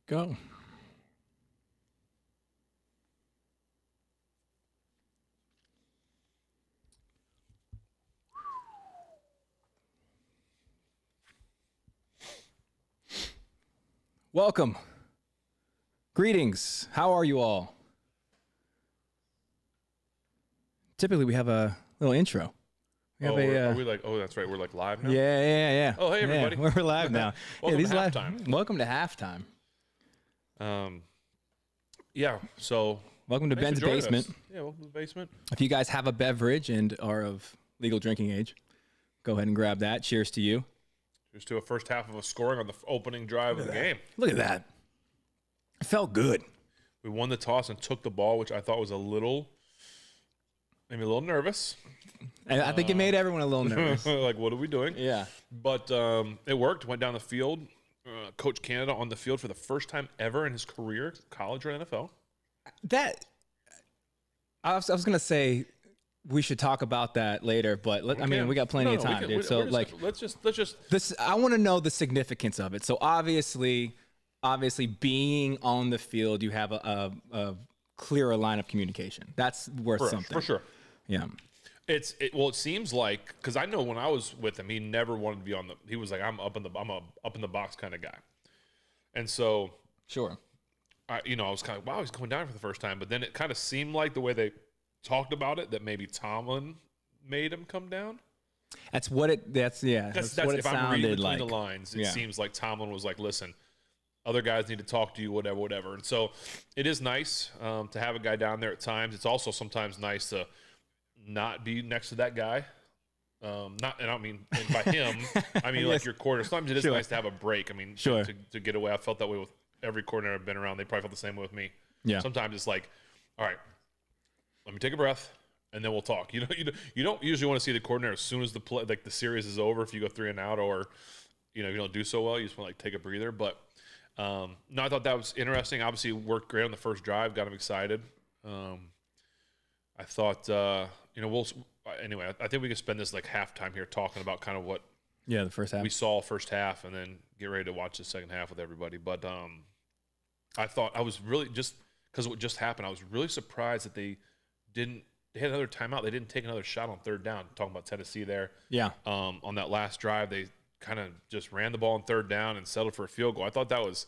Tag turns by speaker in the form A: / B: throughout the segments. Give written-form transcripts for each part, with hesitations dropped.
A: Go. Welcome. Greetings. How are you all? Typically, we have a little intro.
B: Are we like, oh, that's right. We're like live now?
A: Yeah.
B: Oh, hey, everybody.
A: Yeah, we're live now.
B: Welcome to halftime.
A: Welcome to halftime.
B: Yeah, so.
A: Welcome to Ben's Basement.
B: Yeah, welcome to the basement.
A: If you guys have a beverage and are of legal drinking age, go ahead and grab that. Cheers to you.
B: Cheers to a first half of a scoring on the opening drive of the game.
A: Look at that. It felt good.
B: We won the toss and took the ball, which I thought was maybe a little nervous.
A: And I think it made everyone a little nervous.
B: Like, what are we doing?
A: Yeah.
B: But it worked. Went down the field. Coach Canada on the field for the first time ever in his career, college or NFL.
A: I was going to say we should talk about that later, but we got plenty of time, dude. So
B: let's just.
A: I want to know the significance of it. So obviously being on the field, you have a clearer line of communication. That's worth something.
B: For sure.
A: Yeah.
B: It seems like, because I know when I was with him, he never wanted to be on the. He was like, I'm a up in the box kind of guy, and so
A: sure,
B: I was kind of, wow, he's going down for the first time. But then it kind of seemed like the way they talked about it that maybe Tomlin made him come down.
A: That's what it. That's what it
B: if I'm reading
A: sounded
B: between
A: like.
B: the lines, it seems like Tomlin was like, listen, other guys need to talk to you, whatever. And so it is nice to have a guy down there at times. It's also sometimes nice to not be next to that guy. And by him, I mean like your corner. Sometimes it is nice to have a break. I mean, to get away. I felt that way with every corner I've been around. They probably felt the same way with me.
A: Yeah.
B: Sometimes it's like, all right, let me take a breath, and then we'll talk. You don't usually want to see the coordinator as soon as the series is over. If you go 3 and out, or you don't do so well, you just want to like take a breather. But no, I thought that was interesting. Obviously, it worked great on the first drive. Got him excited. I thought, anyway, I think we can spend this like halftime here talking about kind of what
A: the first half
B: we saw first half, and then get ready to watch the second half with everybody. But I thought I was really, just because what just happened, I was really surprised that they had another timeout. They didn't take another shot on third down. Talking about Tennessee there. Yeah. On that last drive, they kind of just ran the ball on third down and settled for a field goal. I thought that was.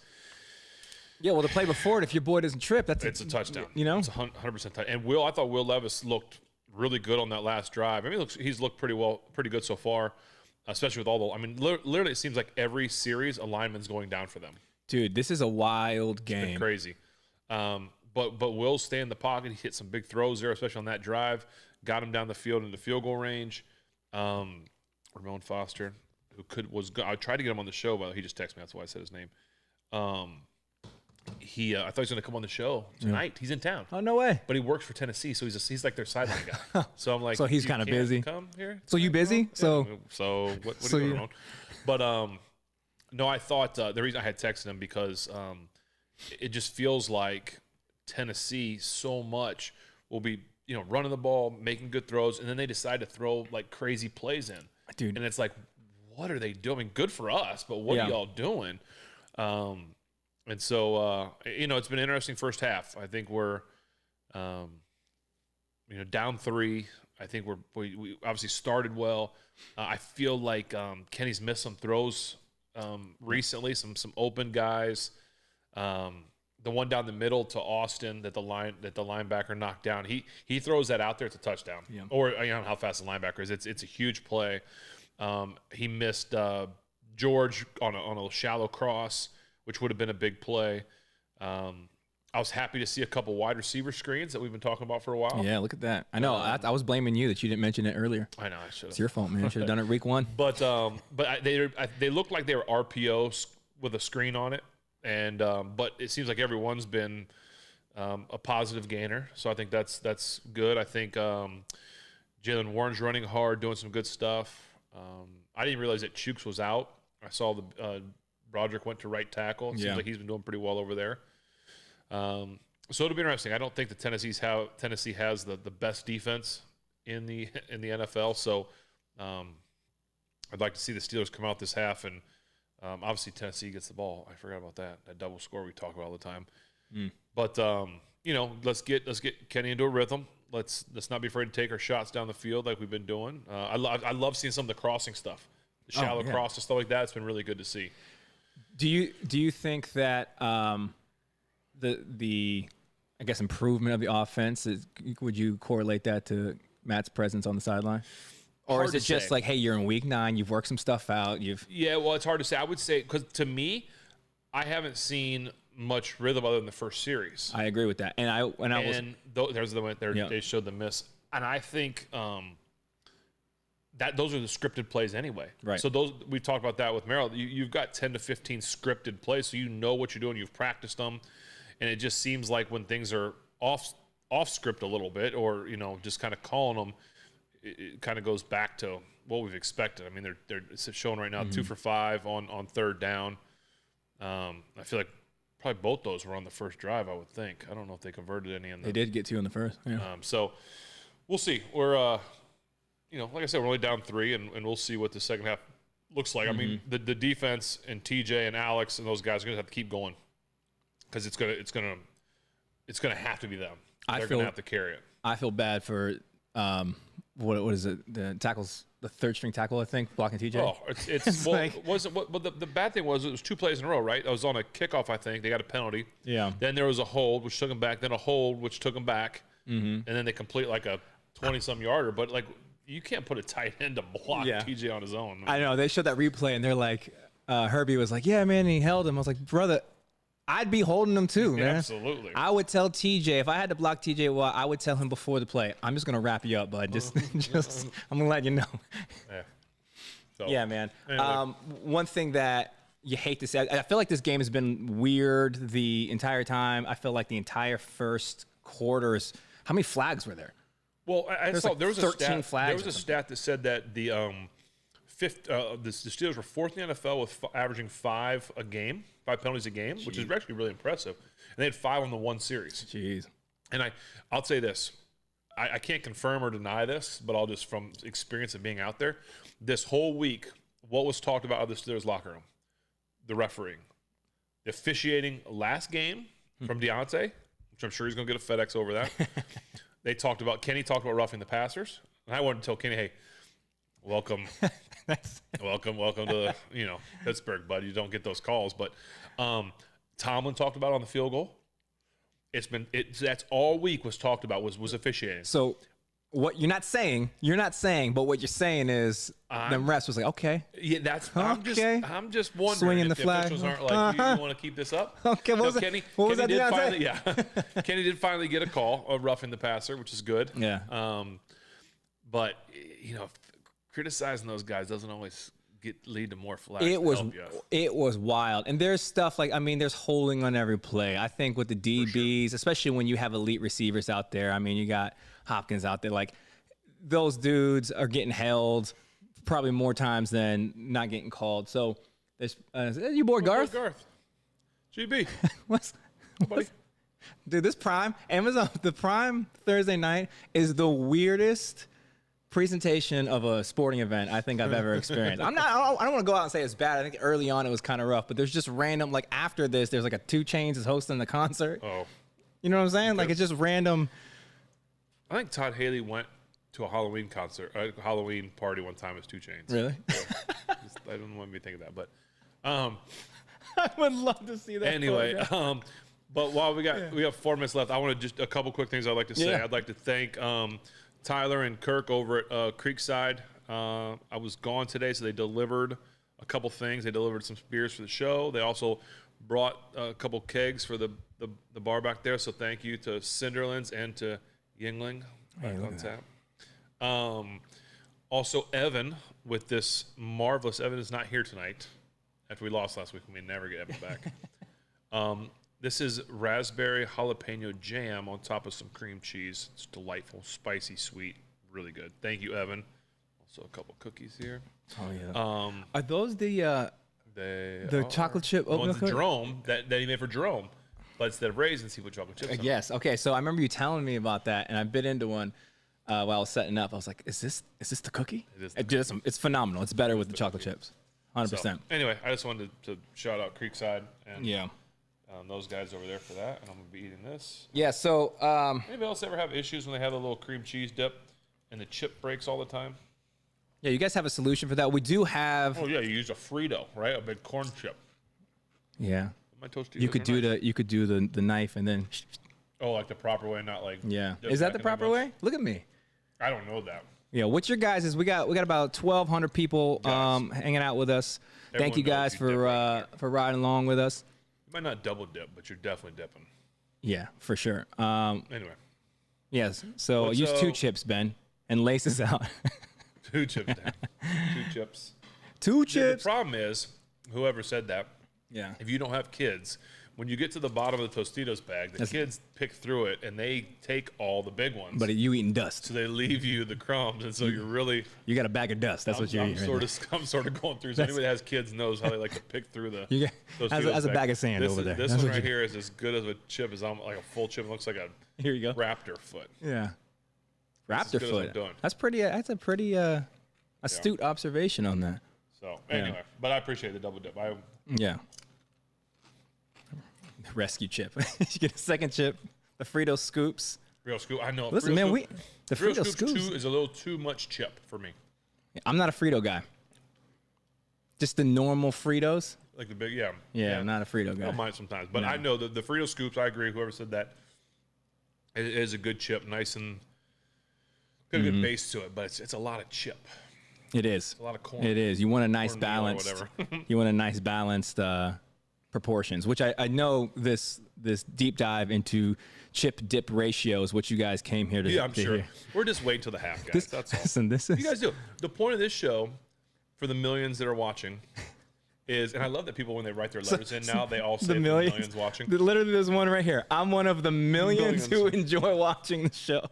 A: Yeah, well, to play before it, if your boy doesn't trip, it's
B: a touchdown. It's 100% touchdown. And I thought Will Levis looked really good on that last drive. I mean, he's looked pretty good so far, especially with all the. I mean, literally, it seems like every series a lineman's going down for them. Dude,
A: this is a wild game.
B: It's been crazy. But Will stay in the pocket. He hit some big throws there, especially on that drive. Got him down the field into field goal range. Ramon Foster, I tried to get him on the show, but he just texted me. That's why I said his name. I thought he was going to come on the show tonight. Yeah. He's in town.
A: Oh, no way.
B: But he works for Tennessee, so he's like their sideline guy. So I'm like,
A: so he's kind of busy.
B: Come here.
A: So you busy?
B: Yeah. So what are you doing? But no, I thought the reason I had texted him because it just feels like Tennessee so much will be running the ball, making good throws, and then they decide to throw like crazy plays in.
A: Dude,
B: and it's like, what are they doing? Good for us, but what are y'all doing? And so, it's been an interesting first half. I think we're, down 3. I think we obviously started well. I feel like Kenny's missed some throws recently, some open guys. The one down the middle to Austin that the linebacker knocked down. He throws that out there. It's a touchdown. Yeah. Or how fast the linebacker is. It's a huge play. He missed George on a shallow cross, which would have been a big play. I was happy to see a couple wide receiver screens that we've been talking about for a while.
A: Yeah, look at that. I know. I was blaming you that you didn't mention it earlier.
B: I know. I should have.
A: It's your fault, man. I should have done it week 1.
B: But they looked like they were RPOs with a screen on it, and but it seems like everyone's been a positive gainer. So I think that's good. I think Jalen Warren's running hard, doing some good stuff. I didn't realize that Chooks was out. I saw Broderick went to right tackle. It seems like he's been doing pretty well over there. So it'll be interesting. I don't think that Tennessee has the best defense in the NFL. So I'd like to see the Steelers come out this half and Obviously, Tennessee gets the ball. I forgot about that double score we talk about all the time.
A: Mm.
B: But let's get Kenny into a rhythm. Let's not be afraid to take our shots down the field like we've been doing. I love seeing some of the crossing stuff, the shallow cross and stuff like that. It's been really good to see.
A: Do you think that the I guess improvement of the offense would you correlate that to Matt's presence on the sideline? Or is it just like, hey, you're in week 9, you've worked some stuff out,
B: Yeah, well, it's hard to say. I would say, because to me, I haven't seen much rhythm other than the first series.
A: I agree with that.
B: There's the one there. Yeah. They showed the miss, and I think that those are the scripted plays anyway.
A: Right.
B: So those we've talked about that with Merrill. You've got 10 to 15 scripted plays, so you know what you're doing. You've practiced them, and it just seems like when things are off script a little bit, or just kind of calling them, it kind of goes back to what we've expected. I mean, it's showing right now 2 for 5 on third down. I feel like probably both those were on the first drive, I would think. I don't know if they converted any in the.
A: They did get 2 in the first. Yeah.
B: So we'll see. We're, like I said, we're only down 3, and we'll see what the second half looks like. I mean, the defense and TJ and Alex and those guys are going to have to keep going because it's gonna have to be them. They're going to have to carry it.
A: I feel bad for what is it? The tackles, the third string tackle, I think, blocking TJ.
B: Oh, it's the bad thing was it was 2 plays in a row, right? It was on a kickoff, I think. They got a penalty.
A: Yeah.
B: Then there was a hold, which took them back. Then a hold, which took them back. And then they complete like a 20-some yarder. But like, you can't put a tight end to block TJ on his own.
A: I know. They showed that replay, and they're like, Herbie was like, yeah, man, and he held him. I was like, brother, I'd be holding him too, man.
B: Absolutely.
A: I would tell TJ, if I had to block TJ Watt, I would tell him before the play, I'm just going to wrap you up, bud. Just I'm going to let you know.
B: Yeah. So,
A: yeah, man.
B: Anyway.
A: One thing that you hate to say, I feel like this game has been weird the entire time. I feel like the entire first quarters, how many flags were there?
B: Well, I saw there was
A: 13 flags.
B: There was a stat that said that the Steelers were 4th in the NFL with averaging 5 penalties a game, which is actually really impressive. And they had 5 on the one series.
A: Jeez.
B: And I'll say this. I can't confirm or deny this, but I'll just from experience of being out there, this whole week, what was talked about of the Steelers locker room? The refereeing. The officiating last game from Deontay, which I'm sure he's going to get a FedEx over that. Kenny talked about roughing the passers. And I wanted to tell Kenny, hey, welcome to Pittsburgh, bud. You don't get those calls. But Tomlin talked about on the field goal. That's all week was talked about was officiating.
A: So what you're not saying, but what you're saying is them refs was like, okay.
B: Yeah, I'm just wondering
A: swinging
B: if
A: the flag.
B: officials aren't like, you want to keep this up?
A: Okay, what was that did finally,
B: Kenny did finally get a call of roughing the passer, which is good.
A: Yeah.
B: But criticizing those guys doesn't always lead to more flags.
A: It was wild. And there's stuff like, there's holding on every play. I think with the DBs, especially when you have elite receivers out there, you got Hopkins out there, like those dudes are getting held probably more times than not getting called. So there's you boy Garth?
B: GB.
A: What's dude, this Prime, the Prime Thursday night is the weirdest presentation of a sporting event I think I've ever experienced. I don't want to go out and say it's bad. I think early on it was kind of rough, but there's just random, like after this, there's like a 2 Chainz is hosting the concert.
B: Oh.
A: You know what I'm saying? Okay. Like it's just random.
B: I think Todd Haley went to a Halloween Halloween party one time as 2 Chainz.
A: Really?
B: I don't want me to think of that, but
A: I would love to see that.
B: Anyway, but while we have 4 minutes left, I want to just a couple quick things I'd like to say. Yeah. I'd like to thank Tyler and Kirk over at Creekside. I was gone today, so they delivered a couple things. They delivered some beers for the show. They also brought a couple kegs for the bar back there. So thank you to Cinderlands and to Yingling on tap. Also, Evan with this marvelous. Evan is not here tonight after we lost last week. We may never get Evan back. This is raspberry jalapeno jam on top of some cream cheese. It's delightful, spicy, sweet, really good. Thank you, Evan. Also, a couple cookies here.
A: Oh yeah. Are those the chocolate chip oatmeal cookies?
B: Jerome that he made for Jerome, but instead of raisins, he put chocolate chips.
A: Yes. Okay. So I remember you telling me about that, and I bit into one while I was setting up. I was like, "Is this the cookie?"
B: It is.
A: It's phenomenal. It's better with the chocolate chips. 100%.
B: So, anyway, I just wanted to shout out Creekside and
A: Yeah.
B: those guys over there for that. And I'm going to be eating this.
A: Yeah, so
B: Anybody else ever have issues when they have a little cream cheese dip and the chip breaks all the time?
A: yeah, you guys have a solution for that. We do have.
B: Oh, yeah, you use a Frito, right? A big corn chip.
A: Yeah.
B: My Tostitos
A: You could
B: are nice.
A: you could do the knife and then.
B: Oh, like the proper way, not like.
A: Yeah.
B: dip
A: Is that
B: back
A: the
B: in
A: proper
B: bunch?
A: way? Look at me.
B: I don't know that.
A: Yeah, what's your guys' we got about 1,200 people
B: Guys.
A: hanging out with us. Thank you
B: Everyone knows
A: guys
B: you dip right
A: for riding along with us.
B: You might not double dip, but you're definitely dipping.
A: Yeah, for sure.
B: Anyway,
A: Yes. So
B: What's,
A: use 2 chips, Ben, and lace us out.
B: 2 chips down. 2 chips.
A: 2
B: The
A: chips.
B: problem is, whoever said that,
A: Yeah.
B: if you don't have kids, when you get to the bottom of the Tostitos bag, the kids pick through it and they take all the big ones.
A: But you eating dust.
B: So they leave you the crumbs, and so you're really.
A: You got a bag of dust. That's what you're
B: I'm
A: eating.
B: sort
A: right
B: of. I'm sort of going through. So anybody that has kids knows how they like to pick through the.
A: You
B: those
A: as
B: Tostitos
A: a bag of sand
B: this
A: over
B: is-
A: there.
B: This
A: That's
B: one
A: what
B: right
A: you-
B: here is as good as a chip as like a full chip. It looks like a
A: Here you go.
B: raptor foot.
A: Yeah.
B: as
A: Raptor
B: good as I'm
A: foot.
B: doing.
A: That's pretty. That's a pretty astute observation on that.
B: So anyway, but I appreciate the double dip.
A: Yeah. Rescue chip. You get a second chip. The Frito scoops.
B: Real scoop. I know.
A: Listen,
B: Frito
A: man,
B: Scoop-
A: the
B: Frito
A: Frito
B: Scoop
A: scoops.
B: 2 is a little too much chip for me.
A: I'm not a Frito guy. Just the normal Fritos.
B: Like the big, yeah.
A: Yeah, I'm not a Frito
B: I
A: guy.
B: don't mind sometimes, but
A: No.
B: I know the Frito scoops. I agree. Whoever said that, it is a good chip, nice and got a
A: Mm-hmm.
B: good base to it. But it's a lot of chip,
A: It is.
B: a lot of corn.
A: It is. You want a nice
B: Cornmeal or
A: balanced.
B: whatever.
A: You want a nice balanced proportions, which I know this deep dive into chip dip ratios, what you guys came here to.
B: Yeah, I'm
A: to
B: sure.
A: hear.
B: We're just waiting till the half, guys. That's all.
A: Listen, this is.
B: You guys do. The point of this show, for the millions that are watching, is, and I love that people when they write their letters in now, they all say the millions watching.
A: Literally, there's one right here. I'm one of the millions who
B: Millions.
A: enjoy watching the show.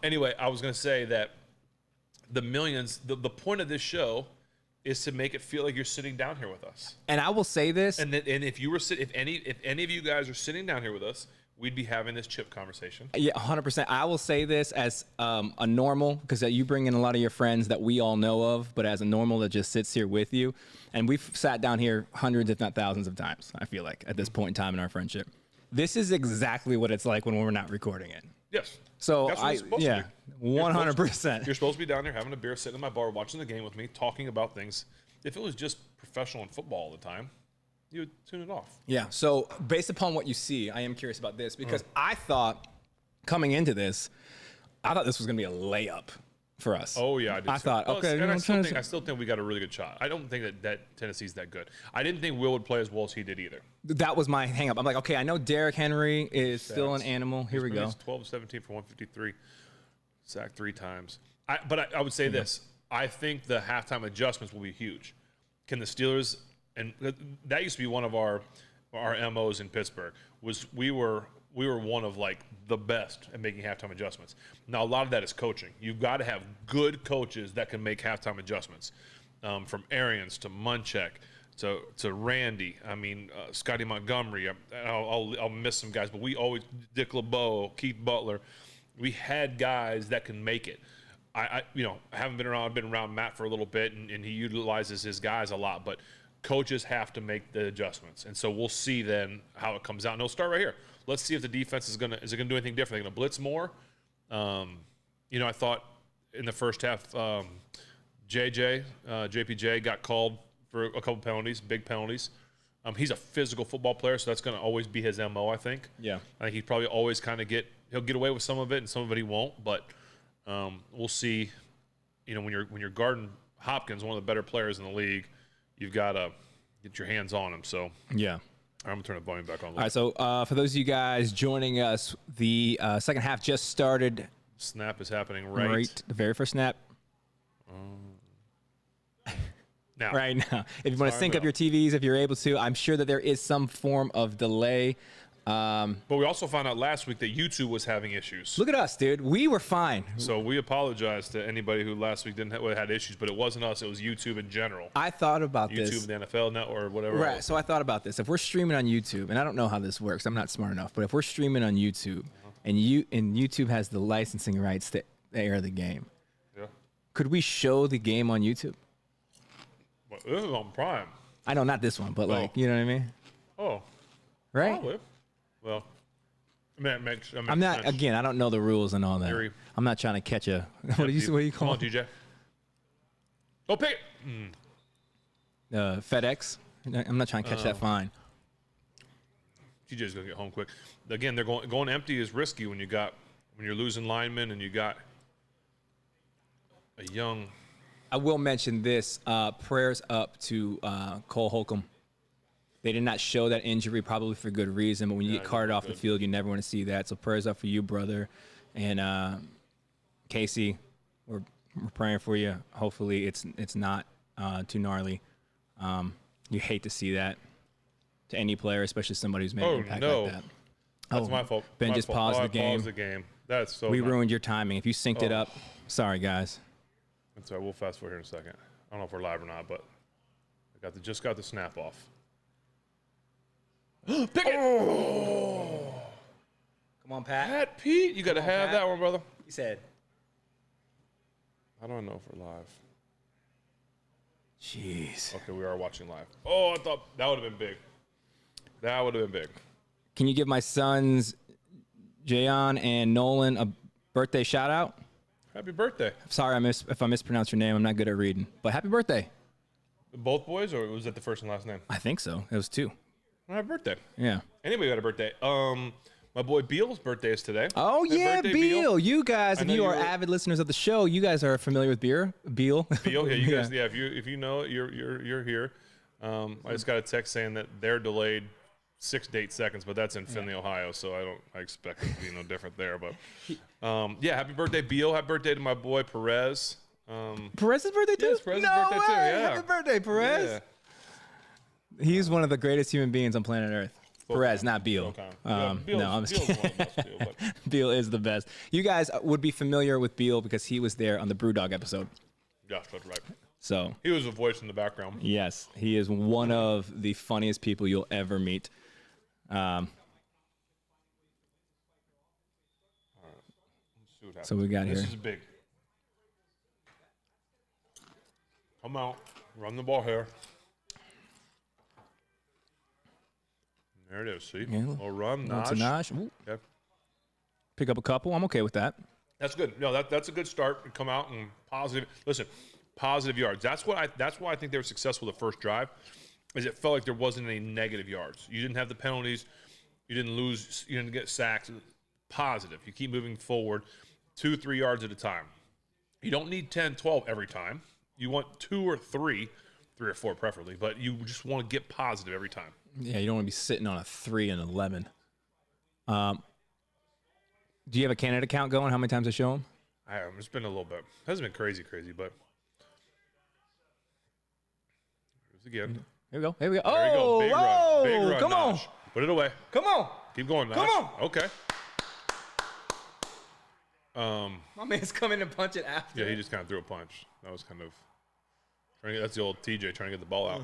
B: Anyway, I was going to say that the millions, the point of this show is to make it feel like you're sitting down here with us.
A: And I will say this.
B: And if you were if any of you guys are sitting down here with us, we'd be having this chip conversation.
A: Yeah, 100%. I will say this as a normal, because you bring in a lot of your friends that we all know of, but as a normal that just sits here with you. And we've sat down here hundreds, if not thousands of times, I feel like, at this point in time in our friendship. This is exactly what it's like when we're not recording it.
B: Yes.
A: So,
B: That's what it's supposed to be.
A: 100%.
B: You're supposed to be down there having a beer, sitting in my bar, watching the game with me, talking about things. If it was just professional in football all the time, you would tune it off.
A: Yeah. So based upon what you see, I am curious about this because I thought coming into this, I thought this was going to be a layup for us.
B: Oh yeah, I did.
A: I
B: too.
A: thought,
B: Well,
A: okay,
B: and
A: I'm trying to-
B: I still think we got a really good shot. I don't think that Tennessee's that good. I didn't think Will would play as well as he did either.
A: That was my hang up. I'm like, okay, I know Derrick Henry is still an animal. Here we go.
B: He's 12 17 for 153, sacked 3 times. But I would say this: I think the halftime adjustments will be huge. Can the Steelers, and that used to be one of our MOs in Pittsburgh, was we were one of like the best at making halftime adjustments. Now a lot of that is coaching. You've got to have good coaches that can make halftime adjustments, from Arians to Munchak to Randy. I mean, Scotty Montgomery. I'll miss some guys, but we always Dick LeBeau, Keith Butler. We had guys that can make it. I haven't been around. I've been around Matt for a little bit, and he utilizes his guys a lot. But coaches have to make the adjustments, and so we'll see then how it comes out. And it'll start right here. Let's see if the defense is it gonna do anything different? They're gonna blitz more. I thought in the first half, JPJ got called for a couple penalties, big penalties. He's a physical football player, so that's going to always be his MO, I think.
A: Yeah.
B: I think he probably always kind of he'll get away with some of it, and some of it he won't. But we'll see. When you're guarding Hopkins, one of the better players in the league, you've got to get your hands on him. So
A: Yeah.
B: I'm going to turn the volume back on.
A: All right. So for those of you guys joining us, the second half just started.
B: Snap is happening right
A: The very first snap.
B: now.
A: Right now. If you want to
B: Sorry,
A: sync up
B: Will.
A: your TVs, if you're able to, I'm sure that there is some form of delay.
B: But we also found out last week that YouTube was having issues.
A: Look at us, dude. We were fine.
B: So we apologize to anybody who last week had issues, but it wasn't us. It was YouTube in general.
A: I thought about
B: YouTube,
A: this.
B: the NFL network, or whatever.
A: Right. So I thought about this. If we're streaming on YouTube, and I don't know how this works, I'm not smart enough, but if we're streaming on YouTube and YouTube has the licensing rights to air the game,
B: Yeah.
A: Could we show the game on YouTube?
B: Well, this is on Prime.
A: I know, not this one, but like, you know what I mean?
B: Oh,
A: right?
B: Probably. Well, I mean, it makes
A: I'm not,
B: sense.
A: again, I don't know the rules and all that.
B: Very-
A: I'm not trying to catch a, what do you
B: Come
A: call
B: on,
A: it?
B: DJ. Oh, pick it.
A: FedEx. I'm not trying to catch that fine.
B: TJ's gonna get home quick. Again, they're going empty is risky when you're losing linemen and you got a young.
A: I will mention this. Prayers up to Cole Holcomb. They did not show that injury, probably for good reason. But when you get carted off the field, you never want to see that. So prayers up for you, brother. And Casey, we're praying for you. Hopefully, it's not too gnarly. You hate to see that to any player, especially somebody who's made an impact like that.
B: That's my fault.
A: Ben
B: my
A: just
B: fault.
A: paused
B: I
A: the game.
B: paused the game. That's so.
A: We ruined your timing. If you synced it up, sorry guys.
B: That's all right. We'll fast forward here in a second. I don't know if we're live or not, but I just got the snap off. Pick it! Oh.
A: Come on, Pat.
B: Pat Pete, you got to have
A: Pat.
B: that one, brother.
A: He said.
B: I don't know if we're live.
A: Jeez.
B: Okay, we are watching live. Oh, I thought that would have been big. That would have been big.
A: Can you give my sons, Jayon and Nolan, a birthday shout out?
B: Happy birthday.
A: Sorry if I mispronounced your name. I'm not good at reading. But happy birthday.
B: Both boys, or was that the first and last name?
A: I think so. It was 2.
B: Well, happy birthday.
A: Yeah.
B: Anybody got a birthday? My boy Beal's birthday is today.
A: Oh,
B: Happy
A: yeah,
B: birthday,
A: Beal. You guys, if
B: know
A: you are
B: you were-
A: avid listeners of the show, you guys are familiar with Beal.
B: Beal, yeah, you guys, yeah. If you know it, you're here. I just got a text saying that they're delayed 6 to 8 seconds, but that's in Findlay, Ohio, so I expect it to be no different there. But yeah, happy birthday, Beal. Happy birthday to my boy Perez.
A: Perez's birthday too?
B: Yes, Perez's
A: no
B: birthday
A: way.
B: too, yeah.
A: Happy birthday, Perez.
B: Yeah.
A: He's one of the greatest human beings on planet Earth. Perez, not Beal.
B: Okay. Yeah,
A: No, I'm just
B: Beal's
A: kidding.
B: one of the best too, but
A: Beal is the best. You guys would be familiar with Beal because he was there on the Brewdog episode.
B: yeah, that's right.
A: So,
B: He was a voice in the background.
A: yes, he is one of the funniest people you'll ever meet.
B: Let's see what happens.
A: So we got
B: This
A: here.
B: is big. Come out. Run the ball here. There it is. See?
A: Yeah,
B: Little run.
A: Onto
B: Naj.
A: Naj. Ooh,
B: Okay.
A: pick up a couple. I'm okay with that.
B: That's good. No, that's a good start. Come out and positive. Listen, positive yards. That's why I think they were successful the first drive. Is it felt like there wasn't any negative yards. You didn't have the penalties. You didn't lose. You didn't get sacks. Positive. You keep moving forward 2-3 yards at a time. You don't need 10, 12 every time. You want 2 or 3 or 4 preferably, but you just want to get positive every time.
A: Yeah, you don't want to be sitting on a 3 and 11. Do you have a Canada count going? How many times I show them?
B: It's been a little bit. It hasn't been crazy, but here's again.
A: Here we go. Here we go.
B: There you go. Big run. Big run.
A: Come on.
B: Naj. Put it away.
A: Come on.
B: Keep going, Naj.
A: Come on.
B: Okay.
A: My man's coming to punch it after.
B: Yeah, he just kind of threw a punch. That was kind of that's the old TJ trying to get the ball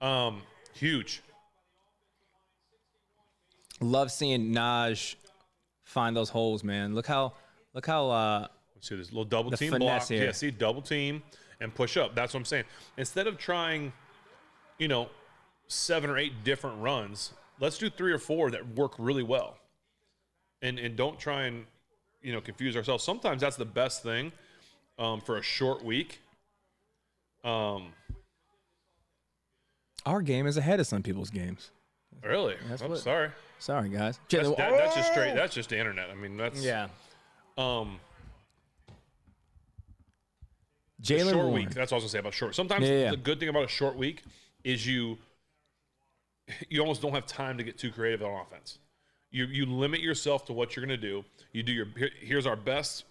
B: out. Huge.
A: Love seeing Naj find those holes, man. Look how
B: Let's see this little double
A: The
B: team
A: finesse
B: block.
A: here.
B: Yeah, see, double team and push up. That's what I'm saying. Instead of trying, 7 or 8 different runs, let's do 3 or 4 that work really well. And don't try and, confuse ourselves. Sometimes that's the best thing for a short week.
A: our game is ahead of some people's games.
B: Really?
A: That's
B: I'm
A: what-
B: sorry.
A: Sorry, guys.
B: That's just straight. That's just the internet. I mean, that's
A: Yeah.
B: short
A: Jalen Warren.
B: week. That's what I was gonna say about short. Sometimes
A: Yeah.
B: the good thing about a short week is you almost don't have time to get too creative on offense. You limit yourself to what you're gonna do. You do here's our best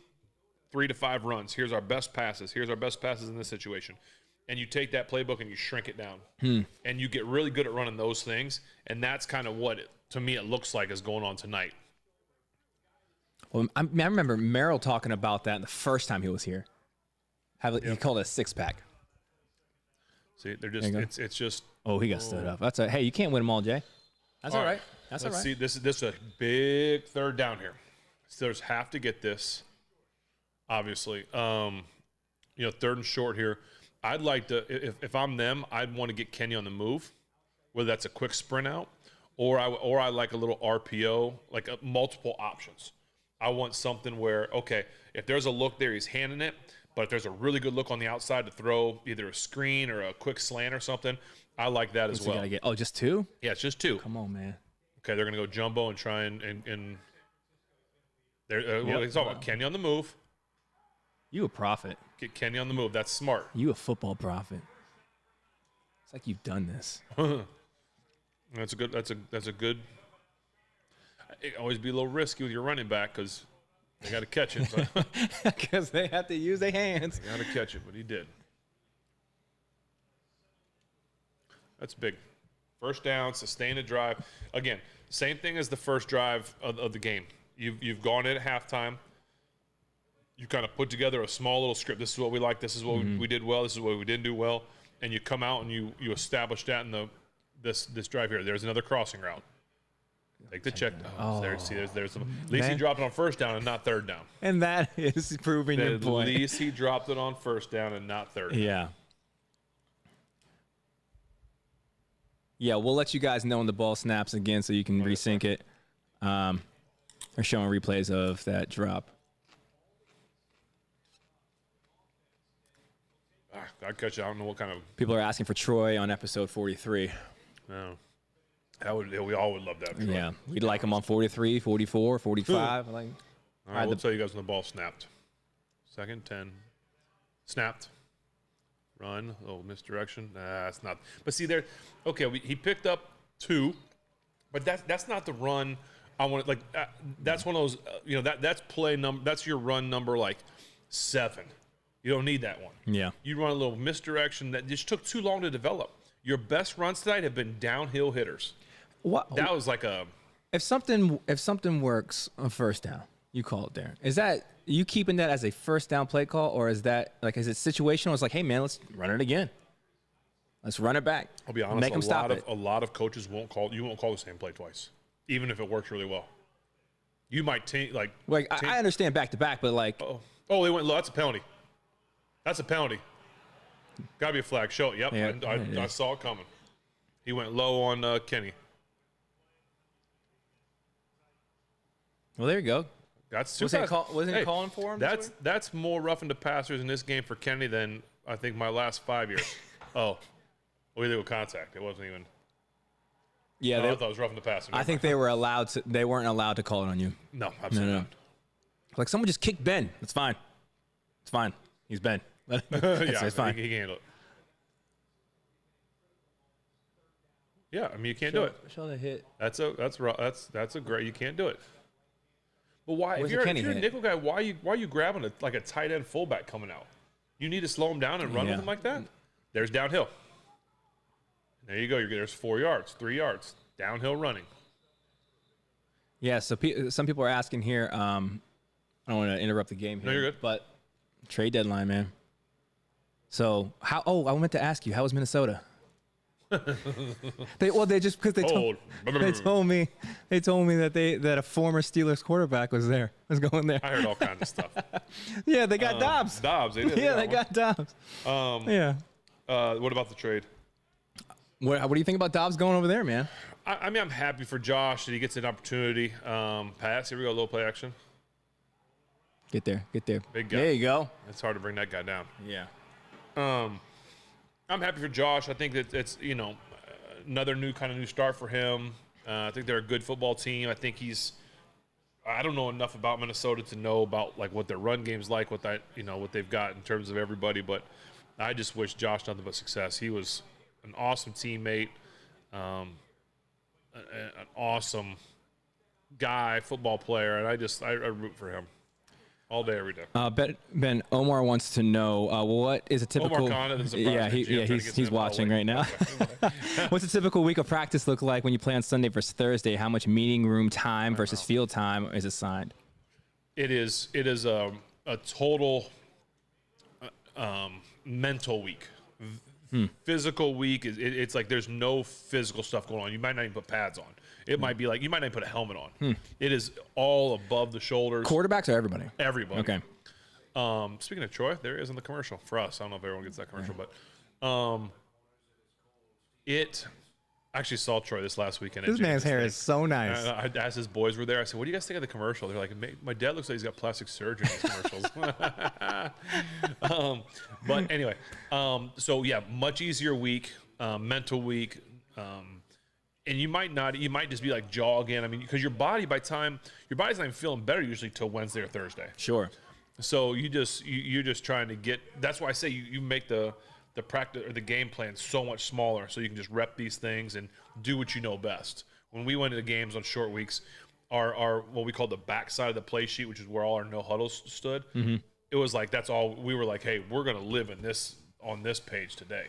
B: 3 to 5 runs. Here's our best passes. Here's our best passes in this situation. And you take that playbook and you shrink it down. And you get really good at running those things. And that's kind of what to me it looks like is going on tonight.
A: Well, I remember Merrill talking about that the first time he was here. He called it a 6-pack.
B: See, they're
A: There you go.
B: just it's just
A: Oh, he got stood up. That's hey, you can't win them all, Jay. That's all right. That's all
B: Let's
A: right.
B: see. This is a big third down here. Steelers have to get this. Obviously, third and short here. I'd like to, if I'm them, I'd want to get Kenny on the move, whether that's a quick sprint out or I like a little RPO, like multiple options. I want something where, okay, if there's a look there, he's handing it, but if there's a really good look on the outside to throw either a screen or a quick slant or something, I like that as well.
A: Just 2?
B: Yeah, it's just 2.
A: Come on, man.
B: Okay, they're going to go jumbo and try and they're talking about Kenny on the move.
A: You a prophet.
B: Get Kenny on the move. That's smart.
A: You a football prophet. It's like you've done this.
B: That's a good. It always be a little risky with your running back because they got to catch it.
A: Because they have to use their hands.
B: They got to catch it, but he did. That's big. First down, sustain a drive. Again, same thing as the first drive of the game. You've gone in at halftime. You kind of put together a small little script. This is what we like. This is what we did well. This is what we didn't do well. And you come out and you establish that in this drive here. There's another crossing route. Take the check down.
A: Oh.
B: There's some. At least he dropped it on first down and not third down.
A: And that is proving your point.
B: At least he dropped it on first down and not third down.
A: Yeah. Yeah, we'll let you guys know when the ball snaps again so you can resync it. They're showing replays of that drop.
B: I'd catch you. I don't know what kind of.
A: People are asking for Troy on episode 43.
B: No. We all would love that. Troy.
A: Yeah, we'd like him on 43, 44, 45.
B: All right, we'll tell you guys when the ball snapped. 2nd, 10. Snapped. Run. Oh, misdirection. That's not. But see there. Okay, he picked up 2, but that's not the run. I want that's one of those. That's play number. That's your run number 7. You don't need that one.
A: Yeah.
B: You run a little misdirection that just took too long to develop. Your best runs tonight have been downhill hitters.
A: What?
B: That was like a.
A: If something works on first down, you call it there. Is that you keeping that as a first down play call, or is that is it situational? It's like, hey man, let's run it again. Let's run it back.
B: I'll be honest.
A: Make them stop it.
B: A lot of coaches won't call the same play twice, even if it works really well. You might
A: I understand back to back, but
B: oh, they went low. That's a penalty. That's a penalty. Got to be a flag. Show it. Yep,
A: yeah,
B: I saw it coming. He went low on Kenny.
A: Well, there you go.
B: That's
A: wasn't he calling for him?
B: That's more roughing the passers in this game for Kenny than I think my last 5 years. Illegal contact. It wasn't even.
A: Yeah,
B: I thought it was roughing the passer.
A: I think they weren't allowed to call it on you.
B: No, absolutely not.
A: Like someone just kicked Ben. It's fine. It's fine. He's Ben. It's fine.
B: He can handle it. Yeah, I mean you can't do it.
A: Show the hit.
B: That's a great. You can't do it. But why?
A: Where's
B: if you're a
A: hit?
B: nickel guy, why are you grabbing a tight end fullback coming out? You need to slow him down and run with him like that. There's downhill. There you go. There's 4 yards, 3 yards, downhill running.
A: Yeah. So some people are asking here. I don't want to interrupt the game here.
B: No, you're good.
A: But trade deadline, man. So how? Oh, I meant to ask you. How was Minnesota? They told me that a former Steelers quarterback was going there.
B: I heard all kinds of stuff.
A: Yeah, they got Dobbs.
B: They did.
A: Yeah, they got Dobbs. Yeah.
B: What about the trade?
A: What do you think about Dobbs going over there, man?
B: I mean, I'm happy for Josh that he gets an opportunity. Pass. Here we go. Low play action.
A: Get there.
B: Big guy.
A: There you go.
B: It's hard to bring that guy down.
A: Yeah.
B: I'm happy for Josh. I think that it's another new start for him. I think they're a good football team. I think I don't know enough about Minnesota to know about what their run game's like, what they've got in terms of everybody. But I just wish Josh nothing but success. He was an awesome teammate, an awesome guy, football player, and I root for him. All day, every day.
A: Ben, Omar wants to know what is a typical.
B: Omar Khan,
A: he's watching right now. What's a typical week of practice look like when you play on Sunday versus Thursday? How much meeting room time versus field time is assigned?
B: It is a total mental week. Physical week it's like there's no physical stuff going on. You might not even put pads on. It might be you might not even put a helmet on. It is all above the shoulders.
A: Quarterbacks or everybody?
B: Everybody.
A: Okay.
B: Speaking of Troy, there he is in the commercial for us. I don't know if everyone gets that commercial, but it. I actually saw Troy this last weekend.
A: This man's hair is so nice.
B: I asked his boys were there. I said, "What do you guys think of the commercial?" They're like, "My dad looks like he's got plastic surgery in his commercials." But anyway, so yeah, much easier week, mental week, and you might just be like jogging. I mean, because your body's not even feeling better usually till Wednesday or Thursday.
A: Sure.
B: So you're just trying to get. That's why I say you make the practice or the game plan so much smaller, so you can just rep these things and do what you know best. When we went to the games on short weeks, our what we call the backside of the play sheet, which is where all our no huddles stood. Mm-hmm. It was like that's all we were like. Hey, we're gonna live on this page today.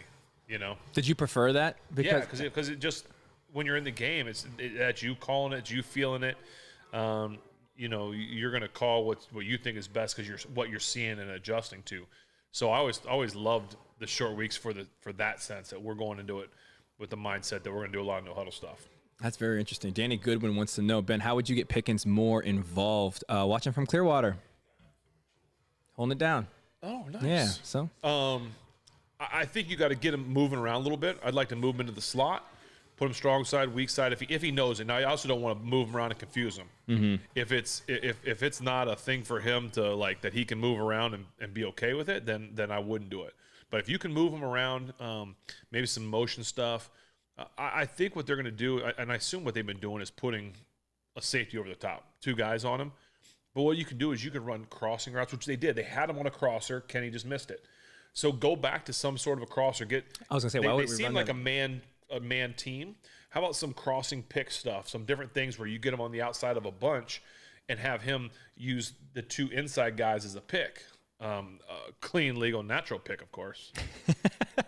B: You know.
A: Did you prefer that?
B: Because it just when you're in the game, that's you calling it, it's you feeling it. You know, you're gonna call what you think is best because what you're seeing and adjusting to. So I always loved the short weeks for that sense that we're going into it with the mindset that we're going to do a lot of no huddle stuff.
A: That's very interesting. Danny Goodwin wants to know, Ben, how would you get Pickens more involved? Watching from Clearwater, holding it down.
B: Oh, nice.
A: Yeah. So,
B: I think you got to get him moving around a little bit. I'd like to move him into the slot, put him strong side, weak side if he knows it. Now I also don't want to move him around and confuse him. Mm-hmm. If it's not a thing for him to like that he can move around and be okay with it, then I wouldn't do it. But if you can move him around, maybe some motion stuff, I think what they're going to do, and I assume what they've been doing is putting a safety over the top, 2 guys on him. But what you can do is you can run crossing routes, which they did. They had him on a crosser. Kenny just missed it. So go back to some sort of a crosser.
A: I was going to say, why would we
B: seem
A: run
B: like
A: that?
B: a man team. How about some crossing pick stuff, some different things where you get him on the outside of a bunch and have him use the 2 inside guys as a pick. Clean, legal, natural pick, of course.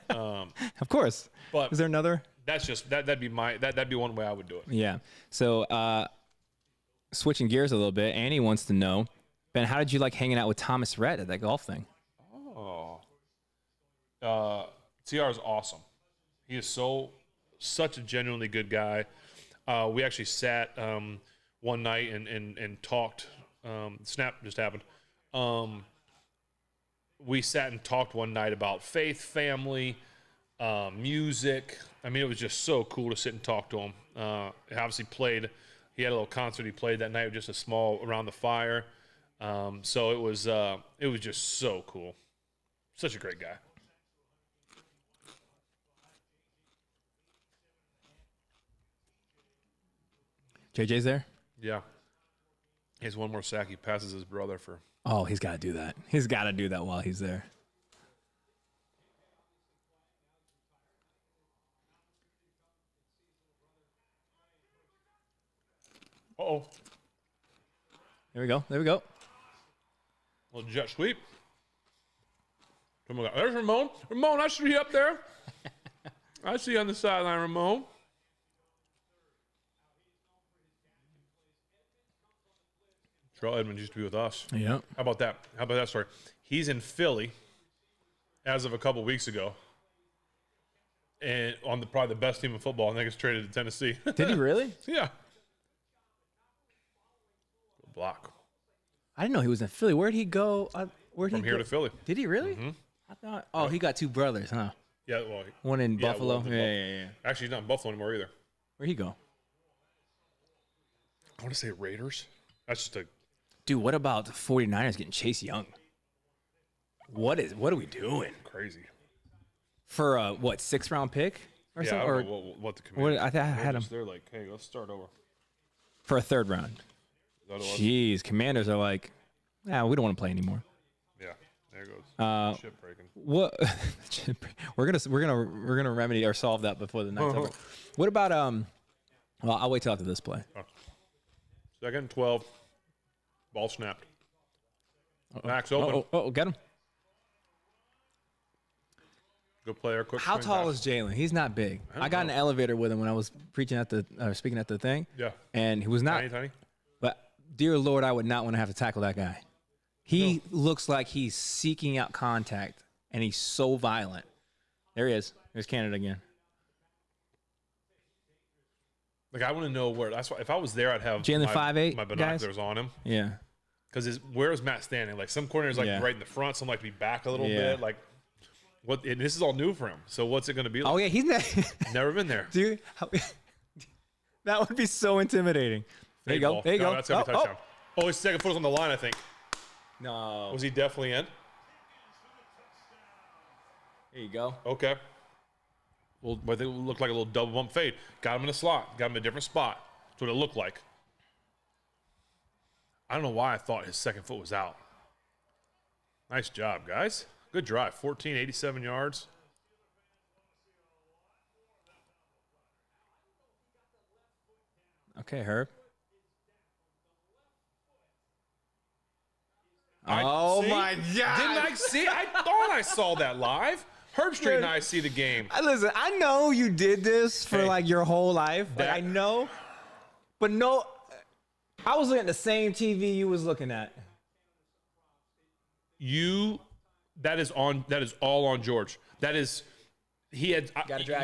A: Of course.
B: But
A: is there another?
B: That's just that'd be one way I would do it.
A: Yeah. So switching gears a little bit, Annie wants to know, Ben, how did you like hanging out with Thomas Rhett at that golf thing?
B: TR is awesome. He is such a genuinely good guy. We actually sat one night and talked. Snap just happened. We sat and talked one night about faith, family, music. I mean, it was just so cool to sit and talk to him. He obviously played. He had a little concert he played that night, just a small around the fire. So it was just so cool. Such a great guy.
A: JJ's there?
B: Yeah. He has one more sack. He passes his brother for.
A: Oh, he's got to do that. He's got to do that while he's there.
B: Uh-oh.
A: There we go. There we go.
B: Little jet sweep. There's Ramon. Ramon, I see you up there. I see you on the sideline, Ramon. Terrell Edmonds used to be with us.
A: Yeah.
B: How about that? How about that story? He's in Philly as of a couple weeks ago. And on probably the best team in football, and then gets traded to Tennessee.
A: Did he really?
B: Yeah. Block.
A: I didn't know he was in Philly. Where'd he go?
B: From here to Philly.
A: Did he really?
B: Mm-hmm.
A: I thought. Oh, he got 2 brothers, huh?
B: Yeah, well,
A: one in Buffalo.
B: Buffalo.
A: Yeah.
B: Actually, he's not in Buffalo anymore either.
A: Where'd he go?
B: I want to say Raiders. That's just a.
A: Dude, what about the 49ers getting Chase Young? What are we doing?
B: Crazy.
A: For a, 6th round pick or something?
B: I don't know what the Commanders.
A: I had him.
B: They're like, hey, let's start over.
A: For a 3rd round. Jeez, Commanders are like, nah, we don't want to play anymore.
B: Yeah, there it goes. Ship breaking.
A: What? we're gonna remedy or solve that before the night's over. What about Well, I'll wait till after this play.
B: 2nd and 12. Ball snapped. Max open.
A: Get him.
B: Good player. Quick.
A: How tall is Jalen? He's not big. I got in an elevator with him when I was speaking at the thing.
B: Yeah.
A: And he was not.
B: Tiny.
A: But dear Lord, I would not want to have to tackle that guy. He looks like he's seeking out contact, and he's so violent. There he is. There's Canada again.
B: Like, I want to know where. That's why if I was there, I'd have
A: Jalen 5'8",
B: my binoculars on him.
A: Yeah.
B: because where is Matt standing? Like some corners like right in the front, some like to be back a little bit. Like what? And this is all new for him. So what's it going to be like?
A: Oh yeah, he's
B: never been there,
A: dude. That would be so intimidating. There you go. There you go.
B: That's gonna be a touchdown. Oh, his second foot was on the line, I think.
A: No.
B: Was he definitely in?
A: There you go.
B: Okay. Well, but it looked like a little double bump fade. Got him in a slot. Got him in a different spot. That's what it looked like. I don't know why I thought his second foot was out. Nice job, guys. Good drive. 87 yards.
A: Okay, Herb. Oh my God!
B: Didn't I see? I thought I saw that live. Herb Street and I see the game.
A: Listen, I know you did this for like your whole life. Like, I know, but no, I was looking at the same TV you was looking at.
B: That is all on George. That is. He had.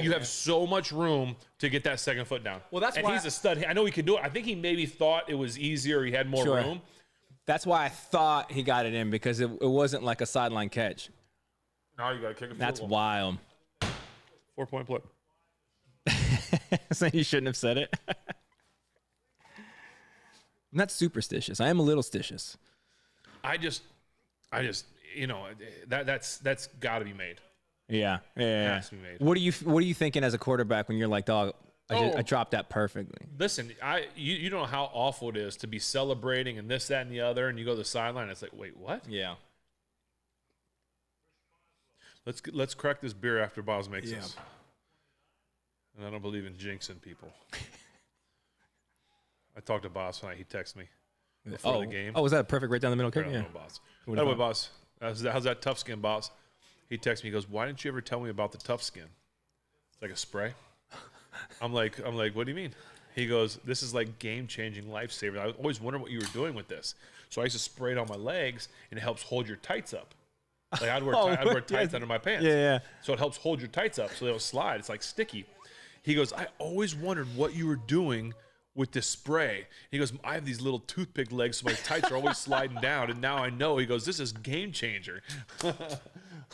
B: You have so much room to get that second foot down.
A: Well, that's why
B: he's a stud. I know he could do it. I think he maybe thought it was easier. He had more room.
A: That's why I thought he got it in because it wasn't like a sideline catch.
B: Now you got to kick a field goal.
A: That's wild.
B: 4-point play.
A: So you shouldn't have said it. I'm not superstitious. I am a little stitious.
B: I just, that's got to be made.
A: Yeah.
B: Has to be made.
A: What are you thinking as a quarterback when you're like, dog, I dropped that perfectly?
B: Listen, you don't know how awful it is to be celebrating and this, that, and the other, and you go to the sideline and it's like, wait, what?
A: Yeah.
B: Let's crack this beer after Boz makes this. And I don't believe in jinxing people. I talked to Boz tonight. He texted me before the game.
A: Oh, was that a perfect right down the middle kick? Yeah.
B: Boss. By the way, Boss, how's that tough skin, Boss? He texted me. He goes, "Why didn't you ever tell me about the tough skin? It's like a spray." I'm like, what do you mean? He goes, "This is like game-changing lifesaver. I always wondered what you were doing with this. So I used to spray it on my legs, and it helps hold your tights up. Like I'd wear tights under my pants.
A: Yeah.
B: So it helps hold your tights up so they don't slide. It's like sticky." He goes, "I always wondered what you were doing with this spray." He goes, "I have these little toothpick legs, so my tights are always sliding down, and now I know." He goes, "This is game changer."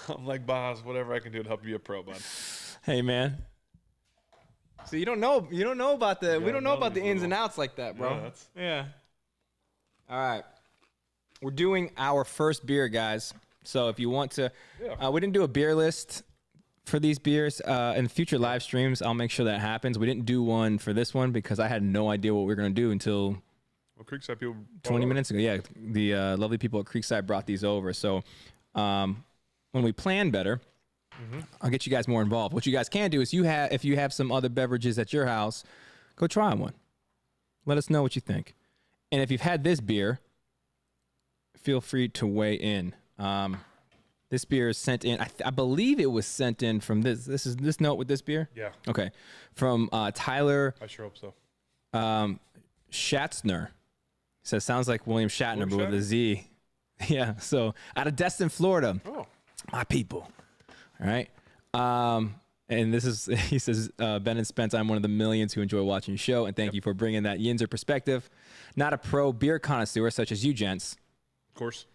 B: I'm like, "Boss, whatever I can do to help you be a pro, bud."
A: Hey, man. So you don't know about the we don't know about the ins and outs like that, bro. Yeah. All right. We're doing our first beer, guys. So if you want to, we didn't do a beer list for these beers. In future live streams, I'll make sure that happens. We didn't do one for this one because I had no idea what we were going to do until
B: Creekside people
A: 20 minutes ago. Yeah, the lovely people at Creekside brought these over. So when we plan better, I'll get you guys more involved. What you guys can do is if you have some other beverages at your house, go try one. Let us know what you think. And if you've had this beer, feel free to weigh in. This beer is sent in. I believe it was sent in from this. This is this note with this beer.
B: Yeah.
A: Okay. From Tyler.
B: I sure hope so.
A: Schatzner. Says sounds like William Shatner, but with a Z. Yeah. So out of Destin, Florida.
B: Oh.
A: My people. All right. And this is, he says, Ben and Spence, I'm one of the millions who enjoy watching your show, and thank you for bringing that Yinzer perspective. Not a pro beer connoisseur such as you gents.
B: Of course.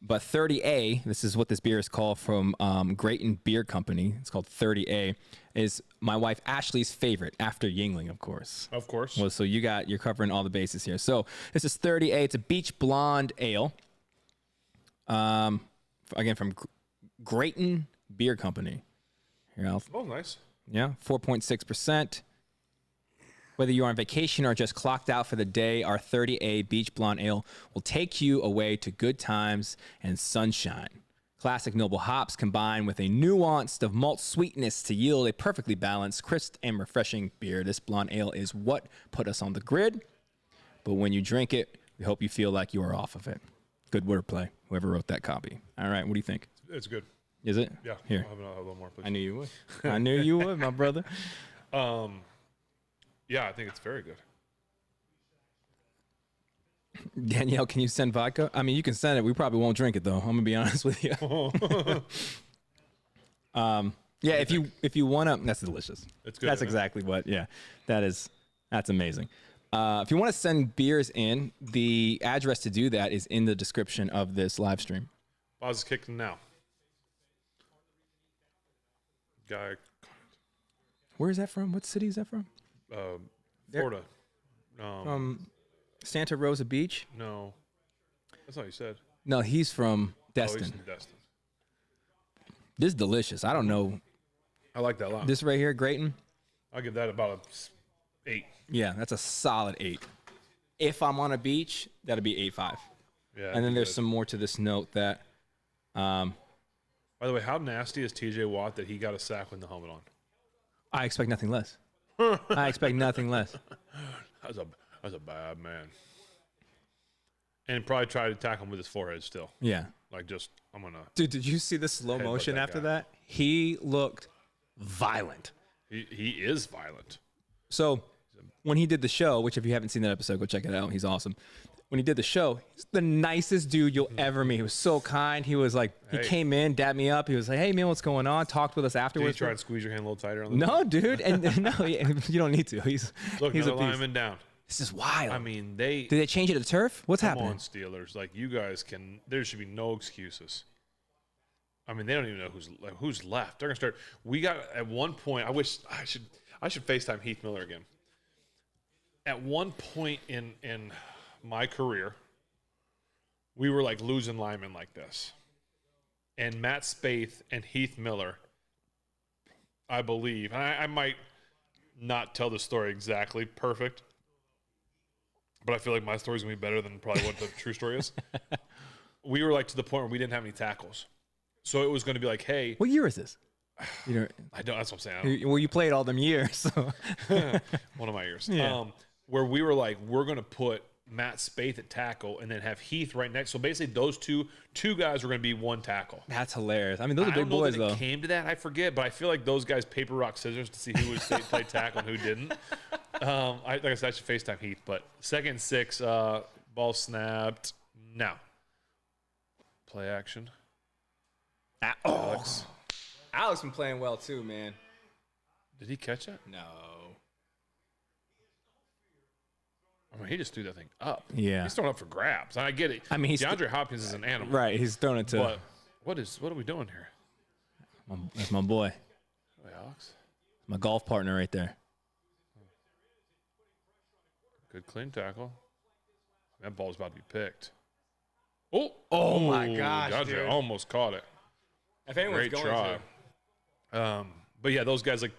A: But 30A, this is what this beer is called from Grayton Beer Company. It's called 30A. Is my wife Ashley's favorite after Yingling, of course.
B: Of course.
A: Well, so you're covering all the bases here. So this is 30A. It's a beach blonde ale. Again, from Grayton Beer Company. Here,
B: oh, nice.
A: Yeah, 4.6%. Whether you're on vacation or just clocked out for the day, our 30A Beach Blonde Ale will take you away to good times and sunshine. Classic noble hops combined with a nuance of malt sweetness to yield a perfectly balanced, crisp, and refreshing beer. This blonde ale is what put us on the grid, but when you drink it, we hope you feel like you are off of it. Good wordplay, whoever wrote that copy. All right, what do you think?
B: It's good.
A: Is it?
B: Yeah.
A: Here.
B: I'll have a little more, please.
A: I knew you would. I knew you would, my brother.
B: Yeah, I think it's very good.
A: Danielle, can you send vodka? I mean, you can send it. We probably won't drink it, though. I'm going to be honest with you. Yeah, if you want to, that's delicious.
B: It's good.
A: That's exactly what, that's amazing. If you want to send beers in, the address to do that is in the description of this live stream.
B: Pause is kicking now. Guy.
A: Where is that from? What city is that from?
B: Florida.
A: Santa Rosa Beach?
B: No. That's not what you said.
A: No, he's from Destin.
B: Oh, he's from Destin.
A: This is delicious. I don't know.
B: I like that a lot.
A: This right here, Grayton?
B: I'll give that about a 8.
A: Yeah, that's a solid 8. If I'm on a beach, that'll be 8.5.
B: Yeah.
A: And then there's some more to this note that.
B: By the way, how nasty is T.J. Watt that he got a sack with the helmet on?
A: I expect nothing less. I expect nothing less.
B: That's a bad man. And probably tried to tackle him with his forehead still.
A: Yeah.
B: Like just, I'm going to.
A: Dude, did you see the slow motion after that? He looked violent.
B: He is violent.
A: So when he did the show, which if you haven't seen that episode, go check it out. He's awesome. When he did the show, he's the nicest dude you'll ever meet. He was so kind. He was like, he came in, dapped me up. He was like, hey, man, what's going on? Talked with us afterwards.
B: Did he try and squeeze your hand a little tighter? On the
A: No, dude. And no, you don't need to. He's
B: a
A: beast.
B: lineman down.
A: This is wild.
B: I mean,
A: did they change it to turf? What's happening?
B: Come on, Steelers. Like, you guys there should be no excuses. I mean, they don't even know who's left. They're going to start. We got, at one point, I should FaceTime Heath Miller again. At one point in my career, we were like losing linemen like this. And Matt Spaeth and Heath Miller, I believe, and I might not tell the story exactly perfect, but I feel like my story's going to be better than probably what the true story is. We were like to the point where we didn't have any tackles. So it was going to be like, hey.
A: What year is this?
B: I don't, that's what I'm saying.
A: Well, you played all them years. So.
B: One of my years.
A: Yeah.
B: Where we were like, we're going to put Matt Spaeth at tackle and then have Heath right next. So basically those two guys were going to be one tackle.
A: That's hilarious. I mean, those are big boys, though.
B: It came to that. I forget, but I feel like those guys paper, rock, scissors to see who would play tackle and who didn't. Like I said, I should FaceTime Heath. But 2nd and 6, ball snapped. Now. Play action.
A: Alex been playing well, too, man.
B: Did he catch that?
A: No.
B: I mean, he just threw that thing up.
A: Yeah.
B: He's throwing up for grabs. I get it. I mean, DeAndre Hopkins is an animal.
A: Right, he's throwing it to.
B: But what are we doing here?
A: That's my boy.
B: Hey, Alex.
A: My golf partner right there.
B: Good clean tackle. That ball's about to be picked.
A: Oh my gosh,
B: DeAndre
A: dude.
B: almost caught it.
A: If anyone's
B: Great
A: going
B: try.
A: to.
B: But yeah, those guys, like,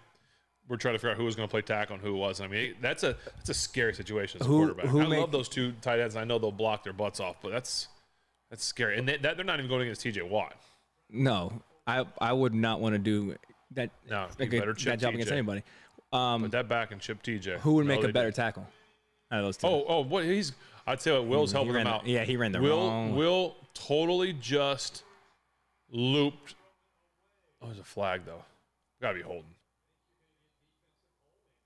B: we're trying to figure out who was going to play tackle and who wasn't. I mean, that's a scary situation as a quarterback. I love those two tight ends. I know they'll block their butts off, but that's scary. And they're not even going against T.J. Watt.
A: No, I would not want to do that.
B: No, better chip
A: that job
B: TJ.
A: Against anybody.
B: Put that back and chip T.J.
A: Who would make a better tackle out of those two?
B: What I'd say Will's helping him out.
A: Yeah, he ran the wrong.
B: Will totally just looped. Oh, there's a flag though. Gotta be holding.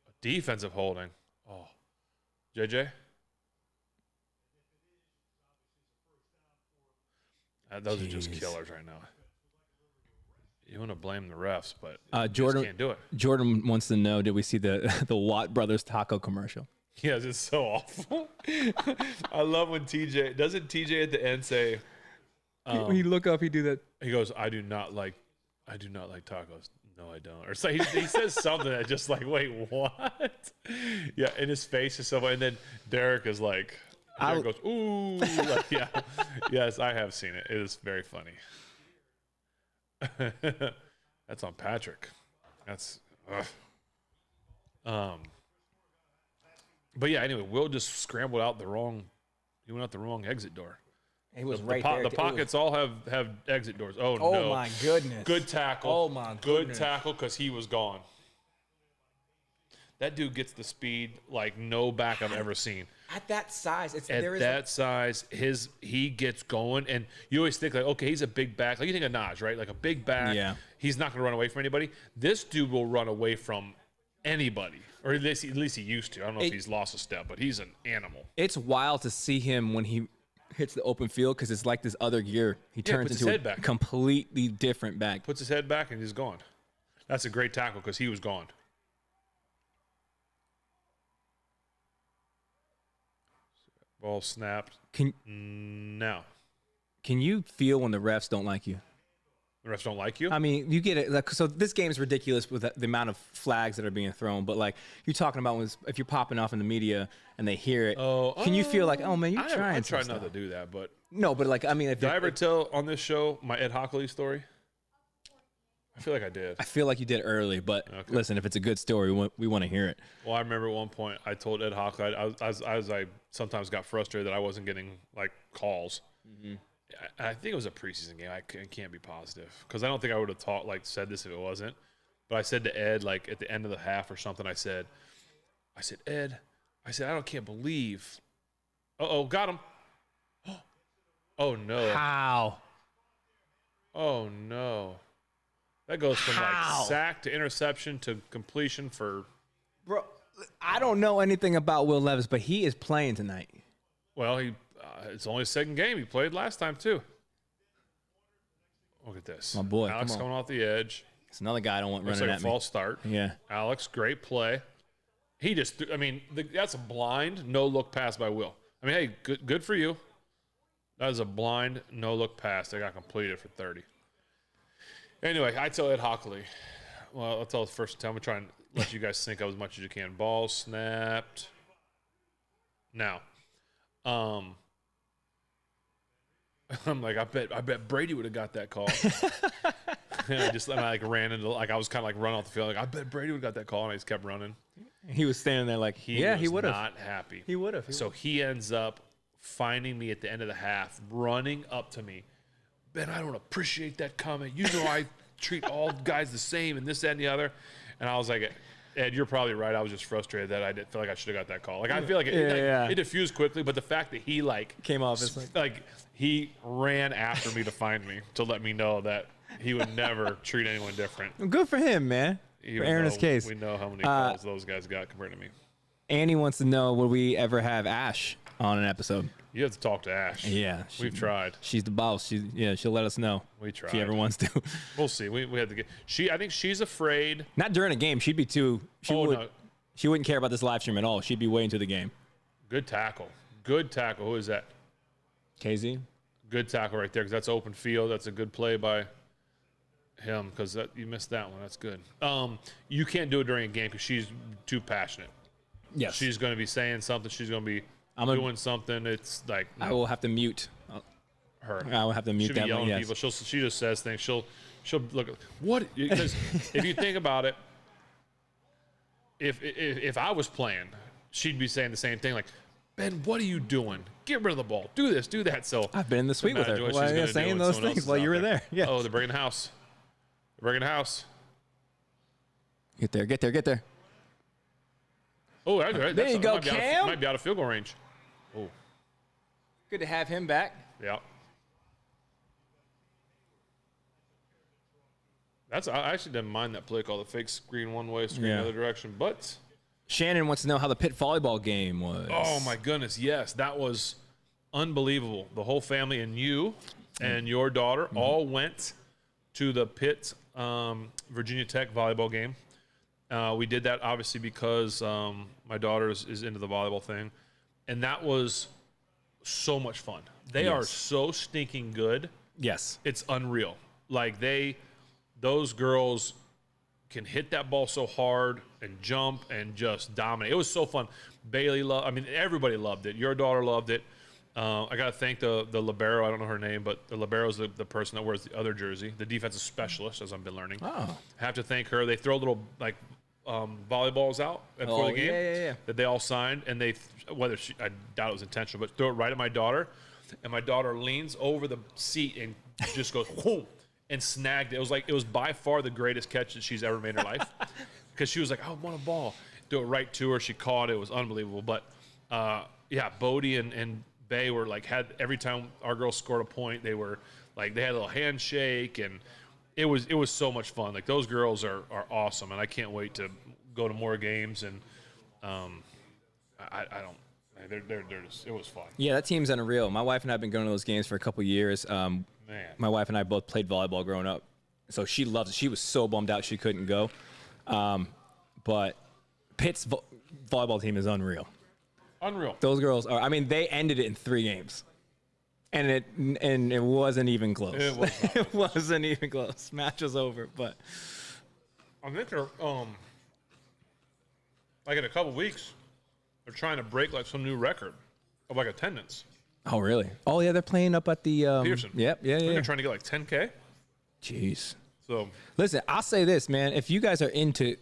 B: A defensive holding. Oh, JJ. Those are just killers right now. You want to blame the refs, but
A: Jordan
B: can't do it.
A: Jordan wants to know: did we see the Watt Brothers taco commercial?
B: Yes, it's so awful. I love when TJ doesn't TJ at the end say.
A: When you look up, he do that.
B: He goes, I do not like tacos. No, I don't. Or so he says something that just like, wait, what? Yeah, and his face is so funny. And then Derek is like, Derek goes, ooh. Like, yeah. Yes, I have seen it. It is very funny. That's on Patrick. That's, but yeah, anyway, Will just scrambled out he went out the wrong exit door.
A: He was right there.
B: The pockets all have exit doors. Oh, no.
A: Oh, my goodness.
B: Good tackle.
A: Oh, my goodness.
B: Good tackle because he was gone. That dude gets the speed like no back I've ever seen.
A: At that size.
B: He gets going. And you always think like, okay, he's a big back. Like you think of Naj, right? Like a big back.
A: Yeah.
B: He's not going to run away from anybody. This dude will run away from anybody. Or at least he used to. I don't know if he's lost a step, but he's an animal. It's
A: wild to see him when he hits the open field because it's like this other gear. He turns into a completely different back.
B: Puts his head back and he's gone. That's a great tackle because he was gone. Ball snapped. Now.
A: Can you feel when the refs don't like you?
B: The refs don't like you?
A: I mean, you get it. Like, so this game is ridiculous with the amount of flags that are being thrown. But like you're talking about if you're popping off in the media and they hear it, can you feel like, oh man, you're trying?
B: I try not to do that, but
A: no. But like, I mean,
B: did I ever tell on this show my Ed Hockley story? I feel like I did.
A: I feel like you did early, but listen, if it's a good story, we want to hear it.
B: Well, I remember at one point I told Ed Hockley, I sometimes got frustrated that I wasn't getting like calls. Mm-hmm. I think it was a preseason game. I can't be positive because I don't think I would have said this if it wasn't. But I said to Ed, like at the end of the half or something, I said, Ed, I can't believe. Got him. Oh no.
A: How?
B: Oh no. That goes from like sack to interception to completion for.
A: Bro, I don't know anything about Will Levis, but he is playing tonight.
B: Well, it's only his second game. He played last time too. Look at this.
A: My boy.
B: Alex coming off the edge.
A: It's another guy I don't want running
B: like
A: at
B: a false start.
A: Yeah.
B: Alex, great play. He just, that's a blind, no-look pass by Will. I mean, hey, good for you. That is a blind, no-look pass that got completed for 30. Anyway, I tell Ed Hockley. Well, I'll tell the first time. I'm trying to let you guys think of as much as you can. Ball snapped. Now, I'm like, I bet Brady would have got that call. And I ran into, like, I was kind of like running off the field. Like, I bet Brady would have got that call, and I just kept running.
A: He was standing there like, he would have.
B: Not happy.
A: He would have.
B: So he ends up finding me at the end of the half, running up to me. Ben, I don't appreciate that comment. You know I treat all guys the same and this, that, and the other. And I was like, Ed, you're probably right. I was just frustrated that I didn't feel like I should have got that call. Like, I feel like it diffused quickly, but the fact that he, like,
A: came off as
B: like he ran after me to find me to let me know that he would never treat anyone different.
A: Good for him, man. For airing his case.
B: We know how many calls those guys got compared to me.
A: Annie wants to know, will we ever have Ash on an episode?
B: You have to talk to Ash.
A: Yeah.
B: We've tried.
A: She's the boss. She'll let us know.
B: We tried.
A: If she ever wants to.
B: We'll see. We had to get. I think she's afraid.
A: Not during a game. She'd be too. She wouldn't care about this live stream at all. She'd be waiting to the game.
B: Good tackle. Good tackle. Who is that?
A: KZ.
B: Good tackle right there because that's open field. That's a good play by him because you missed that one. That's good. You can't do it during a game because she's too passionate.
A: Yes.
B: She's going to be saying something. She's going to be doing something. It's like
A: I will have to mute
B: her.
A: I will have to mute that one. Yes.
B: People. She just says things. She'll look at what because if you think about it, if I was playing, she'd be saying the same thing like, Ben, what are you doing? Get rid of the ball. Do this. Do that. So
A: I've been in the suite with her. Saying those things while you were there. Yeah.
B: Oh, they're bringing the house. They're bringing the house.
A: Get there. Get there. Get there.
B: Oh, that's right.
A: There you go, Cam.
B: Might be out of field goal range. Oh.
A: Good to have him back.
B: Yeah. I actually didn't mind that play call, the fake screen one way, screen the other direction. But
A: Shannon wants to know how the Pitt volleyball game was.
B: Oh my goodness, yes, that was unbelievable. The whole family and you and your daughter all went to the Pitt Virginia Tech volleyball game. We did that obviously because my daughter is into the volleyball thing, and that was so much fun. They are so stinking good.
A: Yes,
B: it's unreal. Like those girls can hit that ball so hard and jump and just dominate. It was so fun. Bailey everybody loved it. Your daughter loved it. I got to thank the libero. I don't know her name, but the libero is the person that wears the other jersey, the defensive specialist, as I've been learning.
A: Oh.
B: I have to thank her. They throw little volleyballs out before the game that they all signed, and I doubt it was intentional, but throw it right at my daughter, and my daughter leans over the seat and just goes whoom, and snagged it. It was by far the greatest catch that she's ever made in her life because she was like, I want a ball. Do it right to her. She caught it. It was unbelievable. But Bodie and Bay were had every time our girls scored a point, they were they had a little handshake, and it was so much fun. Those girls are awesome, and I can't wait to go to more games. And they're just, it was fun.
A: Yeah, that team's unreal. My wife and I have been going to those games for a couple years. My wife and I both played volleyball growing up, so she loves it. She was so bummed out she couldn't go, but Pitt's volleyball team is unreal.
B: Unreal.
A: Those girls are. I mean, they ended it in 3 games, and it wasn't even close.
B: It was not.
A: It wasn't even close. Match was over, but
B: I think they're like in a couple weeks, they're trying to break like some new record of like attendance.
A: oh really? Oh yeah, they're playing up at the
B: Peterson.
A: Yep, yeah,
B: I think
A: yeah.
B: they're trying to get like 10K.
A: Jeez.
B: So
A: Listen, I'll say this, man. If you guys are into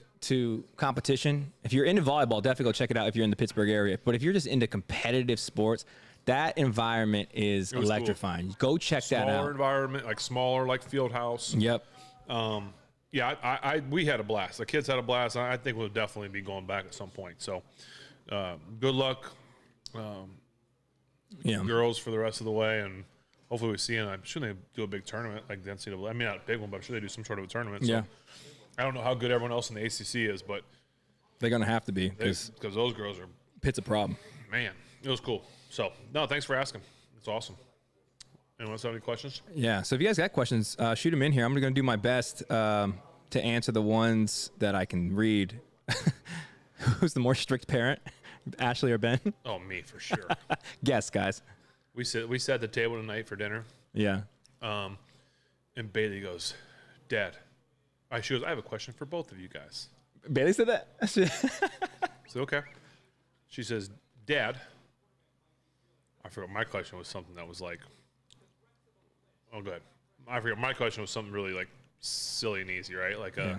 A: competition, if you're into volleyball, definitely go check it out if you're in the Pittsburgh area. But if you're just into competitive sports, that environment is
B: was
A: electrifying. Cool. Go check that
B: smaller
A: out.
B: environment, like smaller, like field house.
A: Yep.
B: Yeah, we had a blast. The kids had a blast. I think we'll definitely be going back at some point. So, good luck,
A: Yeah.
B: girls, for the rest of the way, and hopefully we see them. I'm sure they do a big tournament like the NCAA. I mean, not a big one, but I'm sure they do some sort of a tournament. So
A: Yeah.
B: I don't know how good everyone else in the ACC is, but
A: They're gonna have to be
B: because
A: because
B: those girls are,
A: Pitt's a problem.
B: man, it was cool. So, no, thanks for asking. It's awesome. Anyone else have any questions?
A: Yeah. So if you guys got questions, shoot them in here. I'm gonna do my best to answer the ones that I can read. Who's the more strict parent, Ashley or Ben?
B: Oh, me for sure.
A: Guess, guys.
B: We sat at the table tonight for dinner.
A: Yeah.
B: And Bailey goes, Dad. She goes, I have a question for both of you guys.
A: Bailey said that.
B: So, okay. She says, Dad. I forgot my question was something that was like, oh, go ahead. I forgot my question was something really like silly and easy, right? Like,
A: Yeah.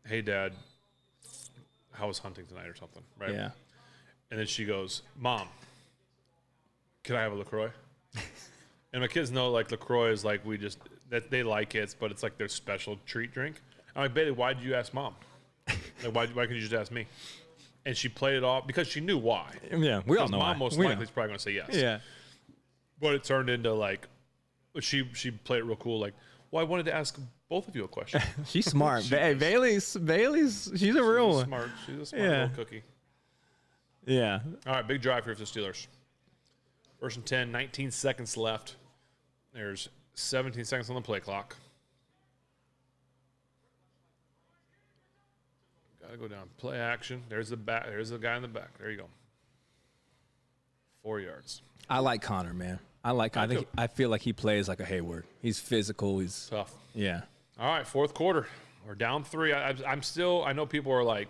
B: Hey, Dad, how was hunting tonight or something, right?
A: Yeah.
B: And then she goes, Mom, can I have a LaCroix? And my kids know, like, LaCroix is like, that they like it, but it's like their special treat drink. I'm like, Bailey, why did you ask Mom? Like, why couldn't you just ask me? And she played it off because she knew why.
A: Yeah. We all
B: Because
A: know.
B: Mom
A: why.
B: most
A: We
B: likely
A: know.
B: is probably going to say yes.
A: Yeah.
B: But it turned into like, she played it real cool. Like, well, I wanted to ask both of you a question.
A: She's smart.
B: She is.
A: Bailey's. She's a real one.
B: Smart. She's a smart
A: Yeah.
B: little cookie.
A: Yeah.
B: All right, big drive here for the Steelers. 1st and 10, 19 seconds left. There's 17 seconds on the play clock. Got to go down. Play action. There's the back. There's the guy in the back. There you go. 4 yards.
A: I like Connor, man. I feel like he plays like a Hayward. He's physical. He's
B: Tough.
A: yeah.
B: All right, 4th quarter. We're down 3. I'm still. I know people are like.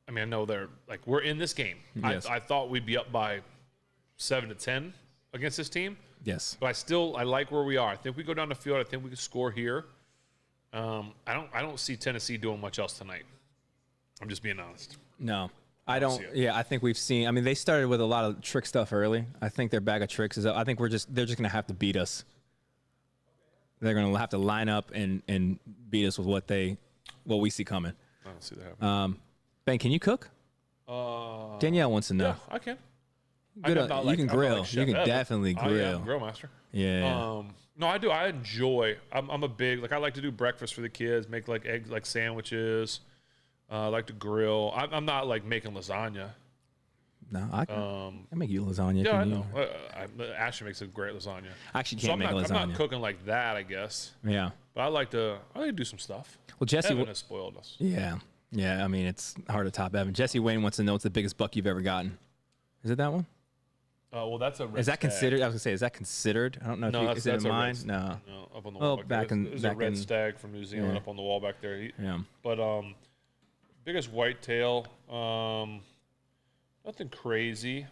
B: I mean, I know they're like, we're in this game.
A: Yes.
B: I thought we'd be up by 7-10 against this team.
A: Yes.
B: But I like where we are. I think we go down the field. I think we can score here. I don't see Tennessee doing much else tonight. I'm just being honest.
A: No. I don't.
B: see it.
A: Yeah, I think we've seen. I mean, they started with a lot of trick stuff early. I think their bag of tricks is. I think they're just going to have to beat us. They're going to have to line up and beat us with what we see coming.
B: I don't see that happening.
A: Ben, can you cook? Danielle wants to know.
B: Yeah, I can.
A: Good,
B: I'm not
A: you can
B: I'm not
A: grill.
B: like
A: You
B: Chef
A: can
B: Evan.
A: definitely
B: Oh, yeah,
A: grill.
B: I'm a grill master.
A: Yeah.
B: No, I do. I enjoy. I'm a big I like to do breakfast for the kids. Make like egg like sandwiches. I like to grill. I'm not like making lasagna.
A: No, I can make you lasagna.
B: Yeah, I
A: can you?
B: know. Ashley makes a great lasagna.
A: I actually
B: So
A: can't make a lasagna.
B: I'm not cooking like that, I guess.
A: Yeah.
B: But I like to do some stuff.
A: Well, Jesse.
B: Evan has spoiled us.
A: Yeah. Yeah. I mean, it's hard to top Evan. Jesse Wayne wants to know what's the biggest buck you've ever gotten. Is it that one?
B: Well, that's a red
A: Is that
B: stag.
A: considered? I was gonna say, is that considered? I don't know.
B: No,
A: if is it in
B: that's a red
A: mine?
B: stag.
A: No.
B: No, up on the
A: Well,
B: wall back there. There's a
A: back
B: red
A: in-
B: stag from New Zealand
A: Yeah.
B: up on the wall back there.
A: Yeah.
B: But biggest whitetail, nothing crazy.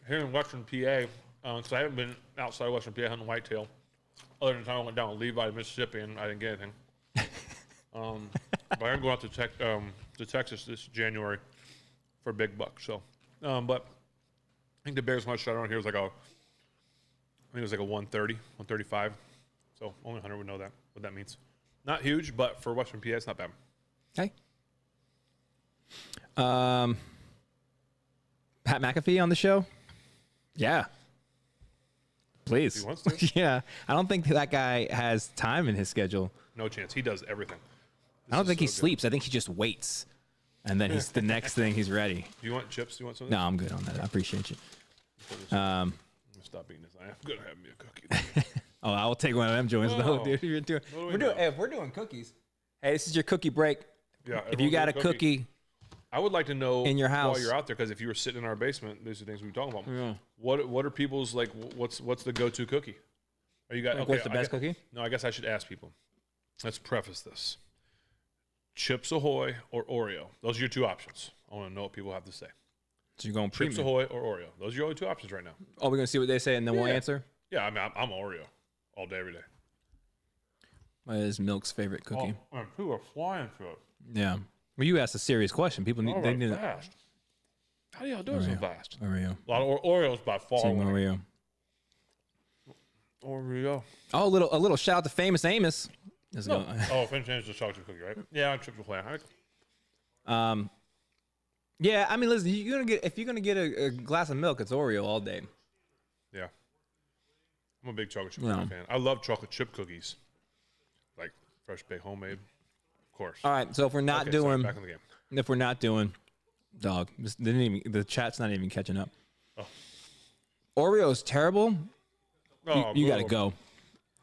B: Here in Western PA, because I haven't been outside of Western PA hunting whitetail, other than the time I went down to Levi, Mississippi, and I didn't get anything. But I'm going out to Texas this January for a big buck. So, but I think the biggest one I shot around here was like I think it was like a 130, 135. So only Hunter would know what that means. Not huge, but for Western PA, it's not bad.
A: Okay. Pat McAfee on the show? Yeah. Please.
B: He wants to.
A: Yeah. I don't think that guy has time in his schedule.
B: No chance. He does everything.
A: I don't
B: This
A: think
B: is
A: he
B: so good.
A: sleeps. I think he just waits. And then he's the next thing he's ready.
B: Do you want chips? Do you want something?
A: No, I'm good on that. I appreciate you.
B: I'm gonna stop eating this. I'm gonna have me a cookie.
A: Oh, I will take one of them joints though,
B: No.
A: dude.
B: What do we got?
A: Hey, if we're doing cookies. Hey, this is your cookie break.
B: Yeah.
A: If you got a cookie,
B: I would like to know
A: in your house
B: while you're out there, because if you were sitting in our basement, these are things we were talking about.
A: Yeah.
B: What are people's like? What's the go-to cookie? Are you guys?
A: Like,
B: Okay,
A: what's the best cookie?
B: No, I guess I should ask people. Let's preface this: Chips Ahoy or Oreo? Those are your two options. I want to know what people have to say.
A: So you're going
B: Chips
A: premium.
B: Ahoy or Oreo? Those are your only two options right now.
A: Oh, we're gonna see what they say and then we'll
B: Yeah.
A: answer.
B: Yeah, I mean, I'm Oreo all day, every day.
A: What is Milk's favorite cookie?
B: Oh, man, people are flying through it.
A: Yeah. Well, you asked a serious question. People need. They need
B: fast. How do y'all do it so fast?
A: Oreo.
B: A lot of Oreos by far.
A: Team
B: winning.
A: Oreo.
B: Oreo.
A: Oh, a little shout out to Famous Amos. Let's
B: No.
A: go.
B: Oh, Famous Amos is a chocolate cookie, right? Yeah, I'm Chips Ahoy.
A: Yeah, I mean, listen, if you're gonna get a glass of milk, it's Oreo all day.
B: Yeah. I'm a big chocolate chip cookie fan. I love chocolate chip cookies. Like fresh baked homemade. Of course.
A: All right, so if we're not doing,
B: back in the game.
A: dog, the chat's not even catching up.
B: Oh.
A: Oreo's terrible.
B: Oh,
A: You gotta go.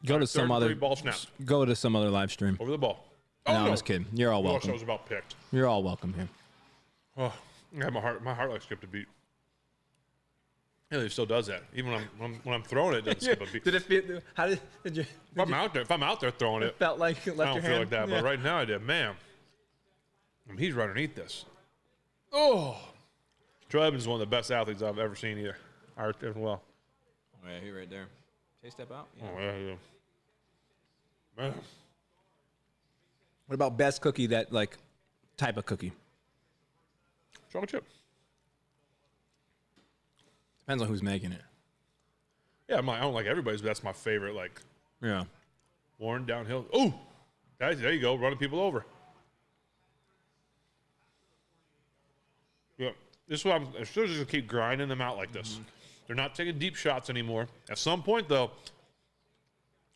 A: Go to some other.
B: ball snap.
A: Go to some other live stream.
B: Over the ball.
A: No, I'm just kidding. You're all
B: I
A: welcome.
B: was about picked.
A: You're all welcome here.
B: Oh, yeah, my heart like skipped a beat. Yeah, it still does that. Even when I'm throwing it, it doesn't skip a beat.
A: Did it feel? How did you?
B: If I'm out there throwing it,
A: Felt like you left
B: I don't
A: your
B: feel
A: hand?
B: like that.
A: Yeah.
B: But right now I did. Man, he's right underneath this. Oh, Joe Evans is one of the best athletes I've ever seen either. Well.
A: Oh, yeah, he right there. Take a step out. Yeah.
B: Oh yeah. Man.
A: What about best cookie? That like type of cookie?
B: Chocolate chip.
A: Depends on who's making it.
B: Yeah, I don't like everybody's, but that's my favorite. Like
A: Yeah.
B: Warren downhill. Oh, there you go, running people over. Yeah, this is what I'm still just gonna keep grinding them out like this.
A: Mm-hmm.
B: They're not taking deep shots anymore. At some point, though,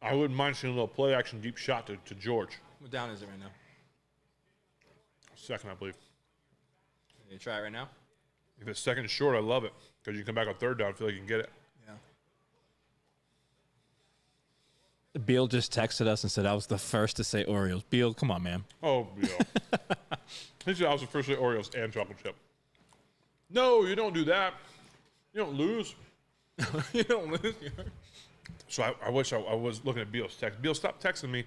B: I wouldn't mind seeing a little play action deep shot to George.
A: What down is it right now?
B: Second, I believe.
A: You try it right now.
B: If it's second and short, I love it because you come back on third down, feel like you can get it.
A: Yeah. Beal just texted us and said I was the first to say Oreos. Beal, come on, man.
B: Oh, yeah. He said I was the first to say Oreos and chocolate chip. No, you don't do that. You don't lose.
A: You don't lose.
B: So I wish I was looking at Beal's text. Beal, stop texting me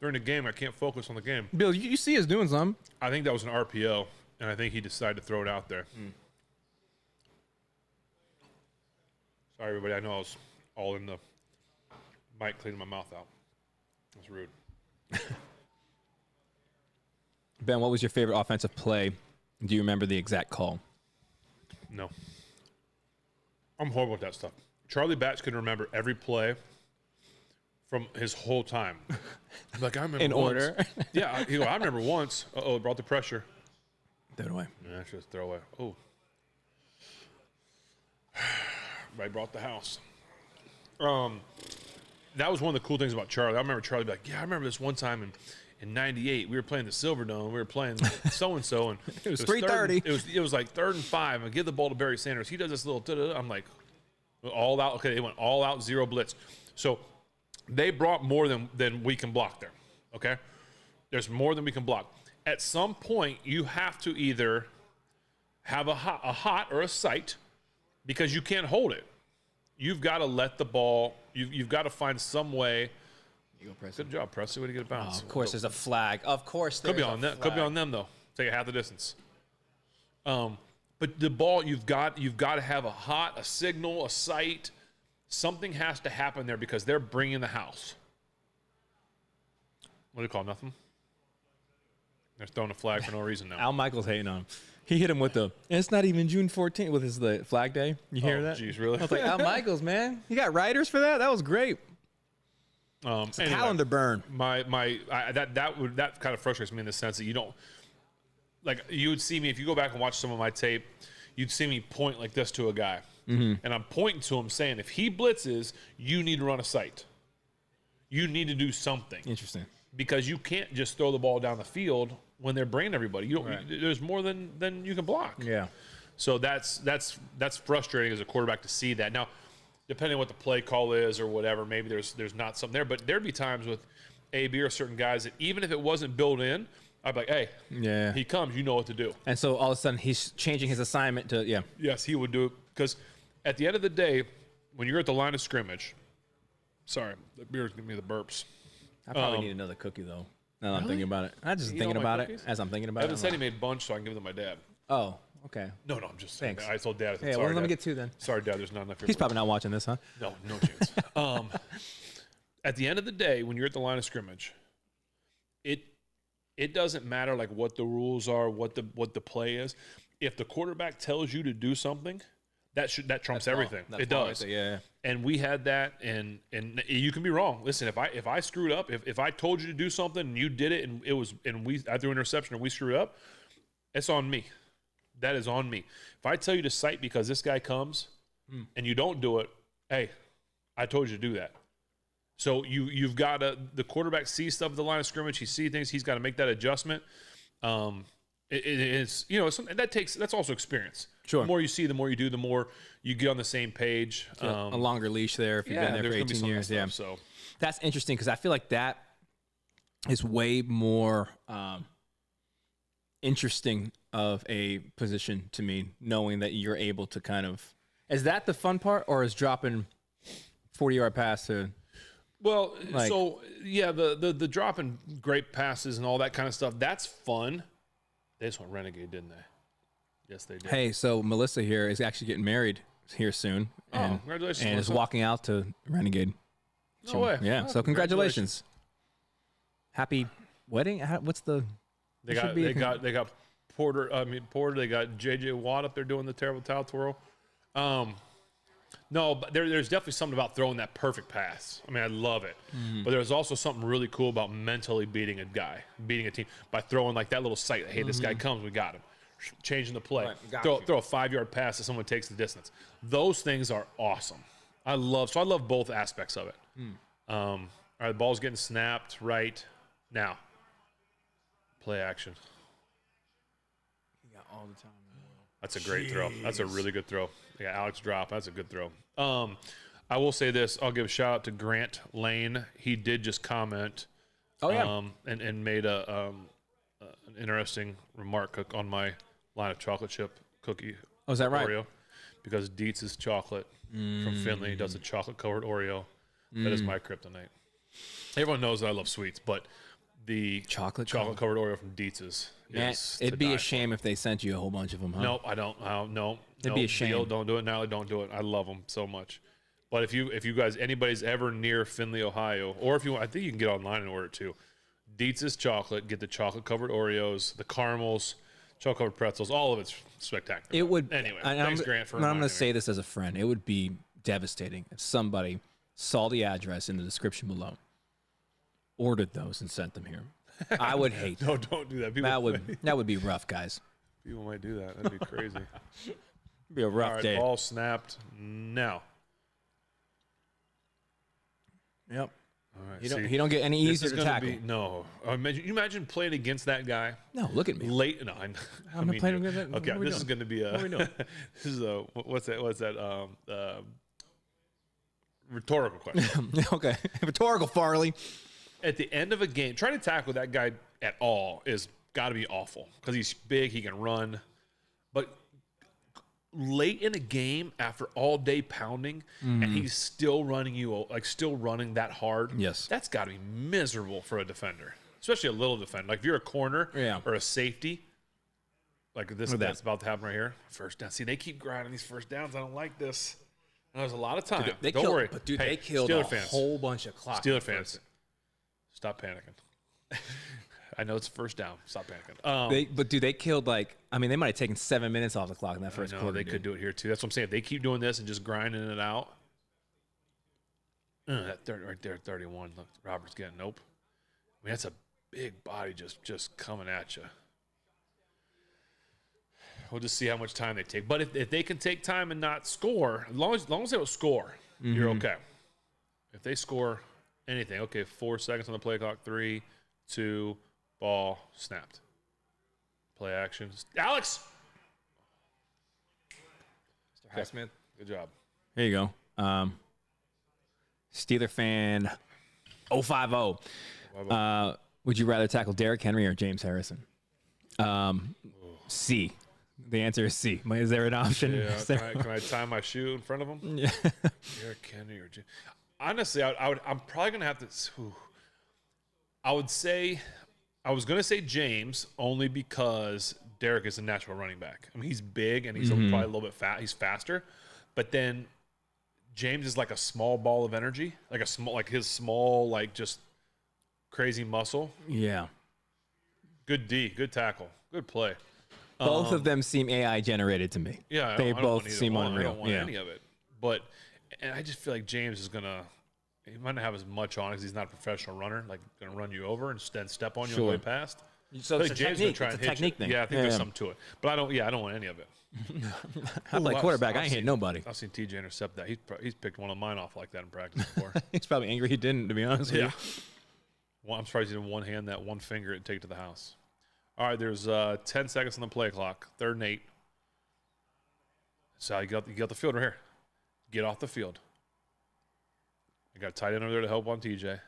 B: during the game. I can't focus on the game.
A: Bill, you see us doing something.
B: I think that was an RPO, and I think he decided to throw it out there. Sorry, everybody. I know I was all in the mic cleaning my mouth out. That's rude.
A: Ben, what was your favorite offensive play? Do you remember the exact call?
B: No. I'm horrible with that stuff. Charlie Batch can remember every play from his whole time. Like, I remember
A: In
B: once.
A: order?
B: Yeah, I remember once. Uh-oh, it brought the pressure.
A: Throw it away.
B: Yeah, that's just throw away. Oh. Right, brought the house. That was one of the cool things about Charlie. I remember Charlie be like, yeah, I remember this one time in 98, we were playing the Silverdome. We were playing so-and-so. And
A: it was 3:30.
B: It was like 3rd and 5. I give the ball to Barry Sanders. He does this little da-da-da. I'm like, all out. Okay, they went all out, zero blitz. So they brought more than we can block there. Okay? There's more than we can block. At some point, you have to either have a hot or a sight because you can't hold it. You've got to let the ball, you've got to find some way.
A: You go, Preston.
B: Good job, Preston. Way to get it bounced.
A: Of course, there's a flag. Of course,
B: Could be on them. Could be on them though. Take it half the distance. But the ball, you've got to have a signal, a sight. Something has to happen there because they're bringing the house. What do you call it? Nothing? They're throwing a flag for no reason now.
A: Al Michaels hating on him. He hit him with and it's not even June 14th with his Flag Day. You hear that?
B: Jeez, really?
A: I was like, Al Michaels, man. You got writers for that? That was great. It's a calendar burn.
B: That kind of frustrates me in the sense that you don't, like, you would see me, if you go back and watch some of my tape, you'd see me point like this to a guy. Mm-hmm. And I'm pointing to him saying, if he blitzes, you need to run a sight. You need to do something.
A: Interesting.
B: Because you can't just throw the ball down the field when they're bringing everybody. You don't.
A: Right.
B: There's more than you can block.
A: Yeah.
B: So that's frustrating as a quarterback to see that. Now, depending on what the play call is or whatever, maybe there's not something there. But there'd be times with AB or certain guys that even if it wasn't built in, I'd be like, hey,
A: Yeah.
B: he comes, you know what to do.
A: And so all of a sudden he's changing his assignment to
B: Yes, he would do it. Because at the end of the day, when you're at the line of scrimmage, sorry, the beer's giving me the burps.
A: I probably need another cookie though. Now that I'm thinking about it. I'm just thinking
B: all my
A: about it
B: cookies?
A: as I'm thinking about
B: Evan
A: it.
B: said he made a bunch, so I can give them to my dad.
A: Oh, okay.
B: No, I'm just saying.
A: Thanks.
B: I told Dad. I said,
A: Yeah,
B: sorry,
A: well, let me
B: Dad.
A: get two then.
B: Sorry, Dad. There's not enough here.
A: He's probably not watching this, huh?
B: No chance. At the end of the day, when you're at the line of scrimmage, it doesn't matter like what the rules are, what the play is. If the quarterback tells you to do something, that trumps everything. It does.
A: Yeah.
B: And we had that, and you can be wrong. Listen, if I screwed up, if I told you to do something and you did it, and I threw an interception and we screwed up, it's on me. That is on me. If I tell you to sight because this guy comes and you don't do it, hey, I told you to do that. So you've got to, the quarterback sees stuff at the line of scrimmage. He sees things. He's got to make that adjustment. It's that's also experience.
A: Sure.
B: The more you see, the more you do, the more you get on the same page.
A: A longer leash there if you've been there for 18 years. Yeah.
B: So
A: That's interesting because I feel like that is way more interesting of a position to me, knowing that you're able to kind of. Is that the fun part, or is dropping 40-yard pass to?
B: Well, the dropping great passes and all that kind of stuff, that's fun. They just went renegade, didn't they? Yes, they did.
A: Hey, so Melissa here is actually getting married here soon. And,
B: congratulations,
A: and is
B: Melissa.
A: walking out to Renegade.
B: No way.
A: Yeah, so congratulations. Happy wedding? What's the...
B: They got Porter. They got J.J. Watt up there doing the terrible towel twirl. No, but there's definitely something about throwing that perfect pass. I mean, I love it. But there's also something really cool about mentally beating a team by throwing like that little sight. Hey, this guy comes, we got him. Changing the play.
A: Right,
B: throw a 5-yard pass that someone takes the distance. Those things are awesome. I love both aspects of it. All right, the ball's getting snapped right now. Play action.
A: Yeah, all the time.
B: That's a great throw. That's a really good throw. Yeah, Alex drop. That's a good throw. I will say this. I'll give a shout out to Grant Lane. He did just comment.
A: Oh yeah.
B: And made an interesting remark on my line of chocolate chip cookie.
A: Oh, is that right?
B: Oreo, because Dietz is chocolate from Finley. He does a chocolate covered Oreo. That is my kryptonite. Everyone knows that I love sweets, but the chocolate covered Oreo from Dietz is.
A: It'd be a shame if they sent you a whole bunch of them, huh?
B: No, I don't. No,
A: it'd be a shame.
B: Deal, don't do it now. Don't do it. I love them so much. But if you guys, anybody's ever near Findlay, Ohio, or if you want, I think you can get online and order it too. Dietz's chocolate. Get the chocolate covered Oreos, the caramels, chocolate covered pretzels. All of it's spectacular.
A: It would.
B: Anyway, thanks, Grant, for.
A: I'm going to say this as a friend. It would be devastating if somebody saw the address in the description below, ordered those, and sent them here. I would hate that.
B: No, don't do that.
A: That would be rough, guys.
B: People might do that. That'd be crazy.
A: It'd be a rough
B: All right,
A: day.
B: ball snapped now.
A: Yep.
B: All right.
A: He don't get any easier to tackle.
B: No. Imagine playing against that guy.
A: No, look at me.
B: Late. No,
A: I'm not playing against that.
B: Okay, this is going to be a.
A: What are we doing?
B: This is a. What's that? Rhetorical question.
A: Okay. Rhetorical, Farley.
B: At the end of a game, trying to tackle that guy at all is got to be awful because he's big, he can run. But late in a game, after all day pounding, and he's still running that hard.
A: Yes,
B: that's got to be miserable for a defender, especially a little defender. Like if you're a corner or a safety, like that's about to happen right here. First down. See, they keep grinding these first downs. I don't like this. And there's a lot of time. Don't worry.
A: But dude, they killed a whole bunch of clock.
B: Steeler fans. Stop panicking. I know it's first down. Stop panicking.
A: They killed they might have taken 7 minutes off the clock in that first quarter.
B: They could do it here too. That's what I'm saying. If they keep doing this and just grinding it out. That third right there, 31. Look, Robert's getting nope. I mean, that's a big body just coming at you. We'll just see how much time they take. But if they can take time and not score, as long as they don't score, you're okay. If they score anything, okay, 4 seconds on the play clock, 3, 2, ball snapped. Play action. Alex!
A: Mr. Highsmith.
B: Good job.
A: Here you go. Steeler fan 050. Would you rather tackle Derrick Henry or James Harrison? C. The answer is C. Is there an option?
B: Yeah, can I tie my shoe in front of him?
A: Yeah.
B: Derrick Henry or James. Honestly, I'm probably gonna have to. I would say, I was gonna say James only because Derrick is a natural running back. I mean, he's big and he's probably a little bit fat. He's faster, but then James is like a small ball of energy, like his small, like just crazy muscle.
A: Yeah.
B: Good D, good tackle, good play.
A: Both of them seem AI generated to me.
B: Yeah,
A: they both seem unreal.
B: I don't want any of it. But and I just feel like James is gonna. He might not have as much on because he's not a professional runner. Like gonna run you over and then step on you on the way past.
A: So it's a technique. It's a technique thing.
B: Yeah, I think there's something to it. But I don't want any of it.
A: I play quarterback. I ain't hit nobody.
B: I've seen TJ intercept that. He's picked one of mine off like that in practice before.
A: He's probably angry he didn't, to be honest with you.
B: Well, I'm surprised he didn't one hand that one finger and take it to the house. All right, there's 10 seconds on the play clock. 3rd and 8. So you got the field right here. Get off the field. You got a tight end over there to help on TJ.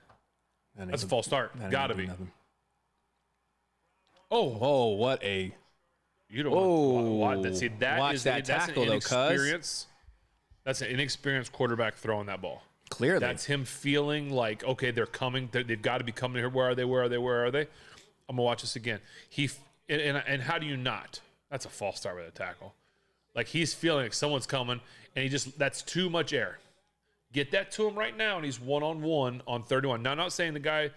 B: That's a false start. Got to be.
A: Oh, what a.
B: You don't want to see that.
A: Watch that tackle, though, cuz.
B: That's an inexperienced quarterback throwing that ball.
A: Clearly.
B: That's him feeling like, okay, they're coming. They've got to be coming here. Where are they? Where are they? Where are they? I'm going to watch this again. And how do you not? That's a false start with a tackle. Like he's feeling like someone's coming, and that's too much air. Get that to him right now, and he's one-on-one on 31. Now, I'm not saying the guy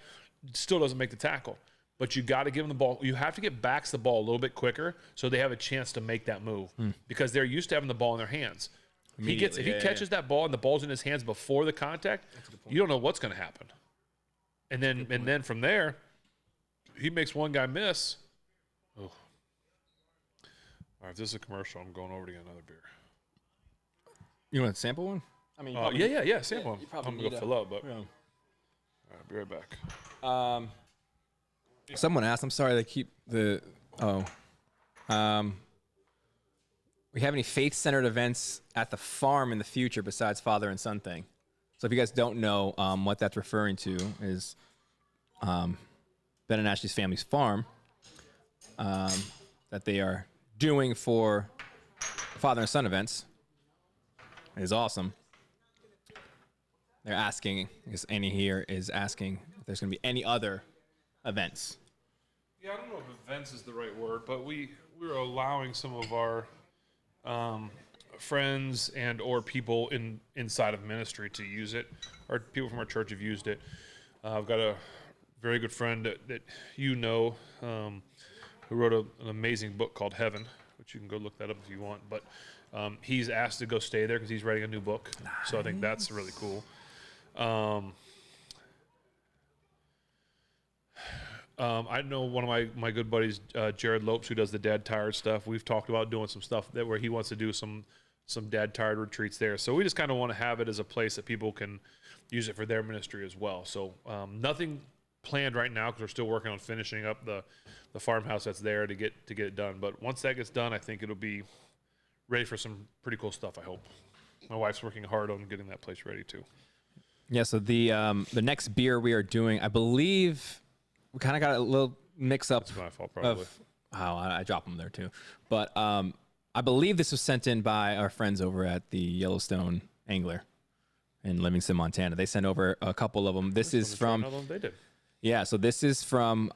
B: still doesn't make the tackle, but you got to give him the ball. You have to get backs the ball a little bit quicker so they have a chance to make that move because they're used to having the ball in their hands. If he catches that ball and the ball's in his hands before the contact, you don't know what's going to happen. And then from there, he makes one guy miss. Oh. All right, if this is a commercial, I'm going over to get another beer.
A: You want to sample one? I mean,
B: yeah, sample one. I'm going to fill up, but
A: yeah.
B: All right, be right back.
A: Someone asked, I'm sorry, they keep the, we have any faith-centered events at the farm in the future besides father and son thing? So if you guys don't know what that's referring to is Ben and Ashley's family's farm that they are doing for father and son events. It is awesome. They're asking, because Annie here is asking if there's going to be any other events.
B: Yeah, I don't know if events is the right word, but we're allowing some of our friends and or people inside of ministry to use it. Or people from our church have used it. I've got a very good friend that you know who wrote an amazing book called Heaven, which you can go look that up if you want. But he's asked to go stay there because he's writing a new book. Nice. So I think that's really cool. I know one of my good buddies, Jared Lopes, who does the Dad Tired stuff. We've talked about doing some stuff where he wants to do some Dad Tired retreats there. So we just kind of want to have it as a place that people can use it for their ministry as well. So nothing planned right now because we're still working on finishing up the farmhouse that's there to get it done. But once that gets done, I think it'll be ready for some pretty cool stuff, I hope. My wife's working hard on getting that place ready too.
A: Yeah, so the next beer we are doing, I believe we kind of got a little mix up.
B: That's my fault, probably.
A: I dropped them there too. But I believe this was sent in by our friends over at the Yellowstone Angler in Livingston, Montana. They sent over a couple of them. This is from...
B: They did.
A: Yeah, so this is from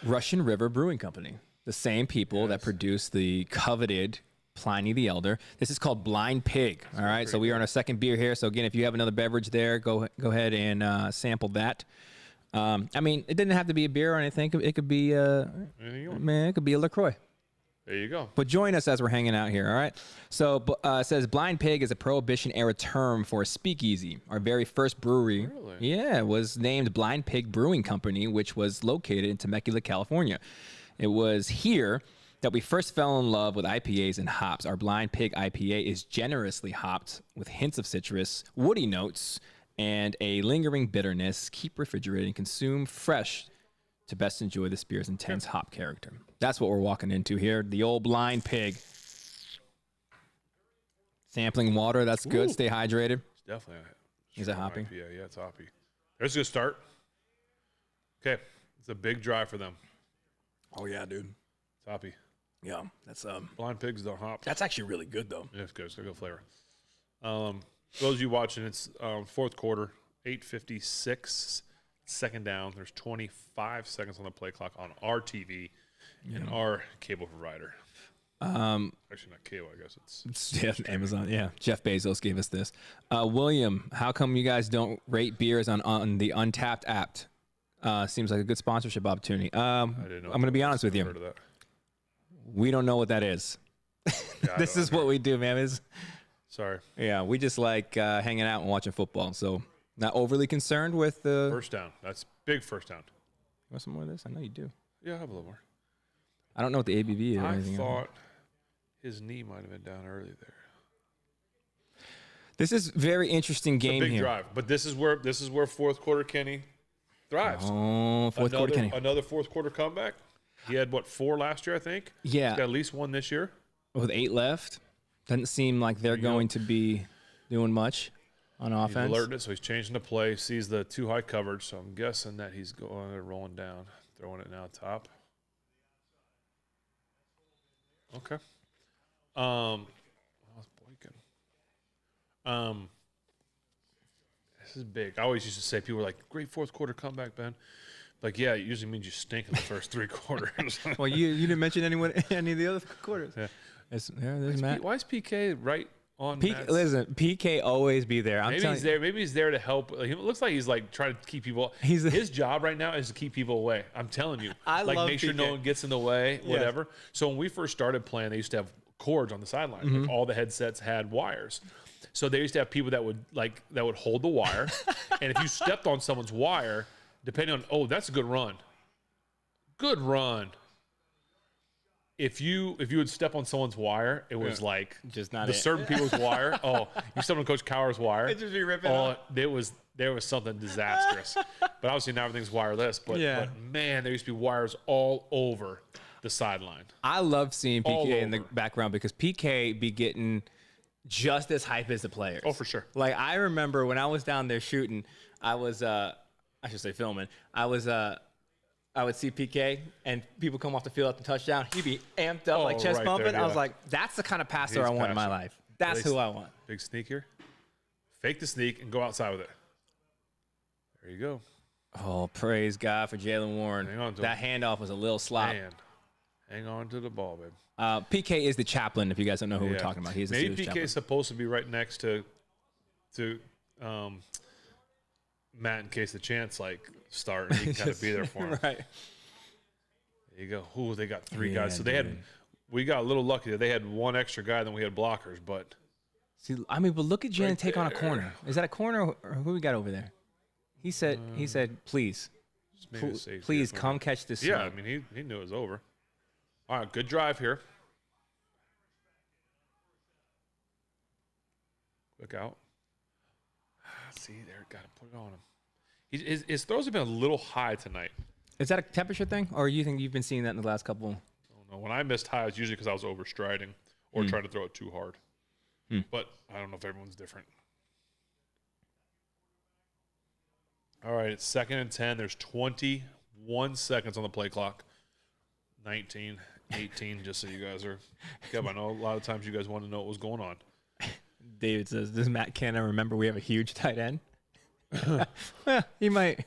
A: Russian River Brewing Company, the same people that produced the coveted Pliny the Elder. This is called Blind Pig. All right, so we are on our second beer here. So again, if you have another beverage there, go ahead and sample that. I mean, it didn't have to be a beer or anything. It could be it could be a LaCroix.
B: There you go.
A: But join us as we're hanging out here, all right? So it says Blind Pig is a Prohibition-era term for a speakeasy. Our very first brewery, was named Blind Pig Brewing Company, which was located in Temecula, California. It was here that we first fell in love with IPAs and hops. Our Blind Pig IPA is generously hopped with hints of citrus, woody notes, and a lingering bitterness. Keep refrigerating, consume fresh to best enjoy this beer's intense hop character. That's what we're walking into here. The old Blind Pig. Sampling water, that's good. Stay hydrated.
B: It's definitely
A: Is it hoppy?
B: IPA. Yeah, it's hoppy. There's a good start. Okay, It's a big drive for them.
A: Oh yeah, dude.
B: Toppy.
A: Yeah, that's
B: Blind pigs don't hop.
A: That's actually really good though.
B: Yeah, it's good. It's got good flavor. For those of you watching, it's fourth quarter, 8:56, second down. There's 25 seconds on the play clock on our TV and our cable provider. Actually, not cable. I guess it's
A: Amazon. Yeah, Jeff Bezos gave us this. William, how come you guys don't rate beers on the Untapped app? Seems like a good sponsorship opportunity.
B: I didn't know.
A: I'm going to be honest with you.
B: Heard of that.
A: We don't know what that is.
B: Yeah,
A: This is what we do, man.
B: Sorry.
A: Yeah, we just like hanging out and watching football. So not overly concerned with the
B: First down. That's big first down.
A: You want some more of this? I know you do.
B: Yeah, I have a little more.
A: I don't know what the ABV is. Or
B: I
A: anything
B: thought his knee might have been down early there.
A: This is very interesting game
B: Big
A: here.
B: drive, but this is where fourth quarter Kenny thrives.
A: Oh, fourth quarter Kenny.
B: Another fourth quarter comeback. He had 4 last year, I think.
A: Yeah,
B: He's got at least 1 this year.
A: with 8 left. Doesn't seem like they're going to be doing much on offense.
B: He's alerting it, so he's changing the play. Sees the too high coverage, so I'm guessing that he's going rolling down, throwing it now top. Okay. This is big. I always used to say, people were like, great fourth quarter comeback, Ben. Like, yeah, it usually means you stink in the first 3 quarters.
A: Well, you didn't mention any of the other quarters.
B: Yeah.
A: There's Matt.
B: Why is PK right on
A: Listen, PK always be there.
B: Maybe he's there. Maybe he's there to help. Like, it looks like he's like trying to keep people. His job right now is to keep people away. I'm telling you.
A: I
B: like
A: love
B: make sure
A: PK.
B: no one gets in the way, whatever. So when we first started playing, they used to have cords on the sideline. Like all the headsets had wires. So they used to have people that would hold the wire, and if you stepped on someone's wire, depending on that's a good run. Good run. If you would step on someone's wire, it was like
A: just not
B: certain people's wire. Oh, you stepped on Coach Cower's wire.
A: It'd just be ripping off.
B: There was something disastrous. But obviously now everything's wireless. But man, there used to be wires all over the sideline.
A: I love seeing PK in the background because PK be getting just as hype as the players.
B: Oh, for sure.
A: Like I remember when I was down there shooting, I was I should say filming. I would see PK and people come off the field at the touchdown. He'd be amped up, like chest pumping. I was like, that's the kind of passer I want in my life. That's who I want.
B: Big sneak here. Fake the sneak and go outside with it. There you go.
A: Oh, praise God for Jalen Warren.
B: Hang on to
A: that handoff was a little slop.
B: Man, hang on to the ball, babe.
A: PK is the chaplain, if you guys don't know who we're talking about. He's the
B: maybe PK
A: chaplain.
B: is supposed to be right next to Matt in case the chance start and he can kind of be there for him.
A: Right.
B: There you go. Ooh, they got 3 guys. So we got a little lucky that they had 1 extra guy than we had blockers, but
A: see, I mean, but look at Jalen take on a corner. Is that a corner or who we got over there? He said, please come catch this.
B: Yeah,
A: snake.
B: I mean, he knew it was over. All right, good drive here. Quick out. See, there, got to put it on him. His throws have been a little high tonight.
A: Is that a temperature thing, or you think you've been seeing that in the last couple?
B: I don't know. When I missed high, it's usually because I was overstriding or trying to throw it too hard. But I don't know if everyone's different. All right, it's 2nd and 10. There's 21 seconds on the play clock. 19, 18, just so you guys are. Kev, I know a lot of times you guys want to know what was going on.
A: David says, does Matt Cannon remember we have a huge tight end? Well, he might.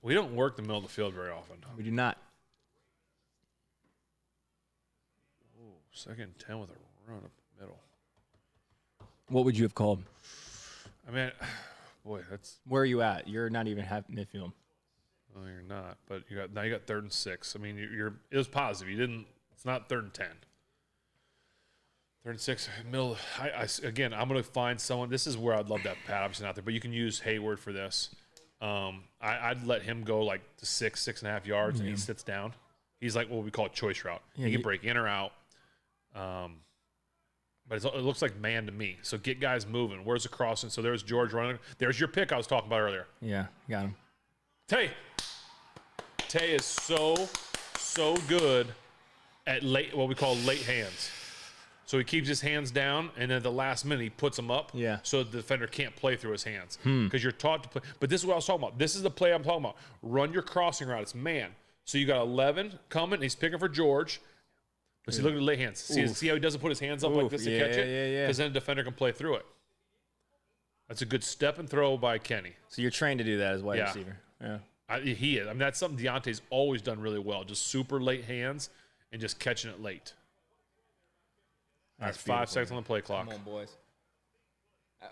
B: We don't work the middle of the field very often.
A: We do not.
B: Ooh, 2nd and 10 with a run up the middle.
A: What would you have called?
B: I mean, boy, that's.
A: Where are you at? You're not even half midfield.
B: No, you're not. But you got 3rd and 6. I mean, it was positive. You didn't. It's not 3rd and 10. 3rd and 6, middle. Again, I'm going to find someone. This is where I'd love that Pat option out there, but you can use Hayward for this. I'd let him go like to 6.5 yards, and he sits down. He's like what we call a choice route. He can break in or out. But it looks like man to me. So get guys moving. Where's the crossing? So there's George running. There's your pick I was talking about earlier.
A: Yeah, got him.
B: Tay is so good at what we call late hands. So he keeps his hands down, and then at the last minute he puts them up so the defender can't play through his hands because you're taught to play. But this is what I was talking about. This is the play I'm talking about. Run your crossing route. It's man. So you got 11 coming. He's picking for George. But see, look at the late hands. See how he doesn't put his hands up like this to catch it?
A: Yeah.
B: Because then the defender can play through it. That's a good step and throw by Kenny.
A: So you're trained to do that as wide receiver. Yeah.
B: He is. I mean, that's something Deontay's always done really well. Just super late hands and just catching it late. That's 5 seconds on the play clock.
A: Come on, boys.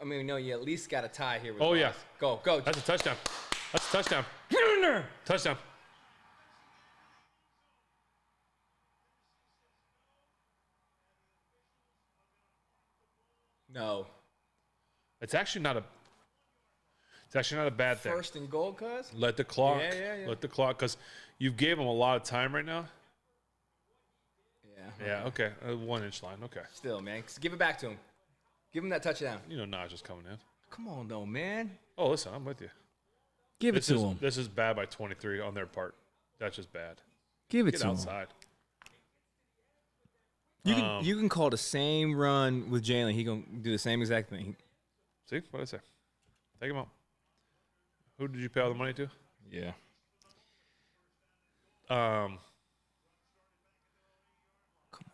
A: I mean, no, you at least got a tie here. With
B: yeah.
A: Go.
B: That's a touchdown. That's a touchdown. Touchdown.
A: No.
B: It's actually not a bad thing.
A: First and goal, cuz?
B: Let the clock.
A: Yeah.
B: Let the clock, because you've gave him a lot of time right now.
A: Yeah.
B: Yeah, okay. 1 inch line. Okay.
A: Still, man. Give it back to him. Give him that touchdown.
B: You know Najee's coming in.
A: Come on, though, man.
B: Oh, listen, I'm with you.
A: Give it to him.
B: This is bad by 23 on their part. That's just bad.
A: Give it
B: Get
A: to
B: outside.
A: him. You can call the same run with Jalen. He gonna do the same exact thing.
B: See what I say? Take him out. Who did you pay all the money to?
A: Yeah.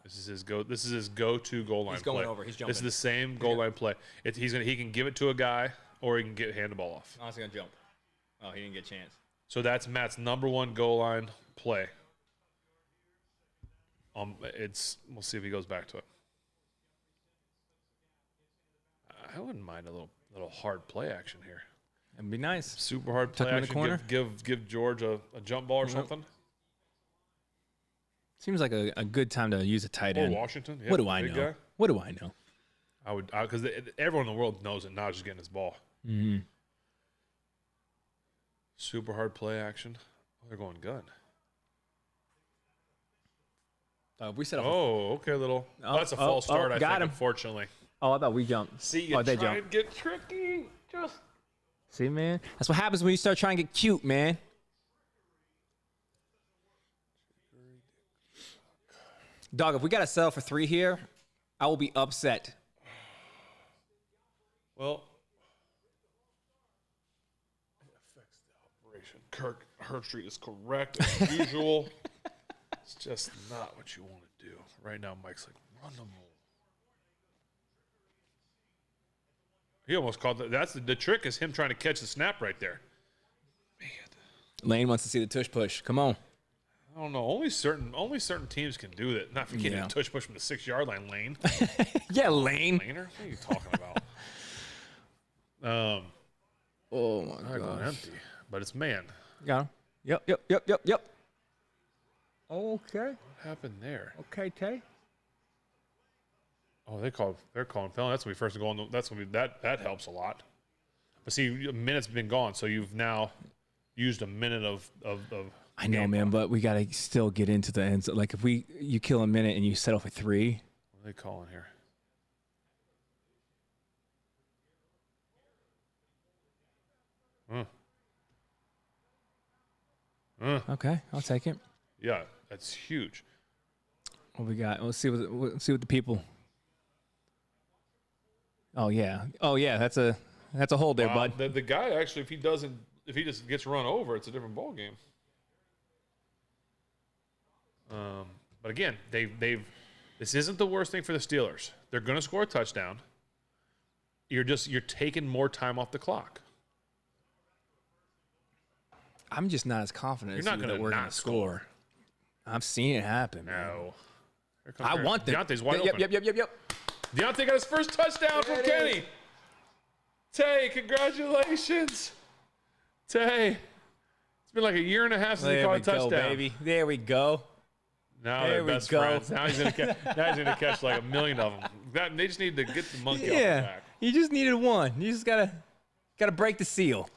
B: This is his go-to goal line.
A: He's going
B: play.
A: over. He's jumping.
B: This is the same goal line play. He can give it to a guy or he can hand the ball off.
A: Honestly, gonna jump. Oh, he didn't get a chance.
B: So that's Matt's #1 goal line play. We'll see if he goes back to it. I wouldn't mind a little hard play action here.
A: It'd be nice.
B: Super hard
A: Tuck
B: play
A: him in the
B: action.
A: corner.
B: Give George a jump ball or something.
A: Seems like a good time to use a tight end.
B: Or Washington. Yeah,
A: what do I
B: big
A: know?
B: guy.
A: What do I know?
B: I would, because everyone in the world knows that Najee's getting his ball.
A: Mm-hmm.
B: Super hard play action. Oh, they're going gun.
A: We set up.
B: Okay, that's a false start. I
A: got
B: think,
A: him.
B: Unfortunately.
A: Oh, I thought we jumped.
B: See, you
A: they
B: try
A: jumped.
B: and get tricky. Just
A: See, man, that's what happens when you start trying to get cute, man. Dog, if we gotta settle for 3 here, I will be upset.
B: well, it affects the operation. Kirk Herbstreit is correct as usual. It's just not what you want to do right now. Mike's like, run the ball. He almost called that. That's the trick is him trying to catch the snap right there. Man,
A: Lane wants to see the tush push. Come on.
B: I don't know. Only certain teams can do that. Not if you get a tush push from the 6-yard line, Lane.
A: Yeah, Lane.
B: Laner? What are you talking about?
A: Oh my
B: They're going empty, but it's man.
A: Got him. Yep. Okay.
B: What happened there?
A: Okay, Tay.
B: Oh, they're calling felon. That's when we first go on. That's when that helps a lot. But see, a minute's been gone, so you've now used a minute of
A: I know, man, but we gotta still get into the ends. Like if you kill a minute and you settle for 3.
B: What are they calling here?
A: Okay, I'll take it.
B: Yeah, that's huge.
A: What we got? Let's see what the people. Oh yeah, that's a hold there, bud.
B: The guy actually, if he just gets run over, it's a different ball game. But again, this isn't the worst thing for the Steelers. They're going to score a touchdown. You're taking more time off the clock.
A: I'm just not as confident
B: You're not
A: that
B: going
A: we're
B: to
A: going to score. I've seen it happen.
B: No.
A: I want them.
B: Deontay's wide
A: Yep.
B: open. Deontay got his first touchdown from Kenny. Tay, congratulations. Tay. It's been like a year and a half since he caught a touchdown.
A: Go, baby. There we go.
B: Now they're best friends. Now he's gonna catch like a million of them. They just need to get the monkey off the back.
A: You just needed one. You just gotta break the seal.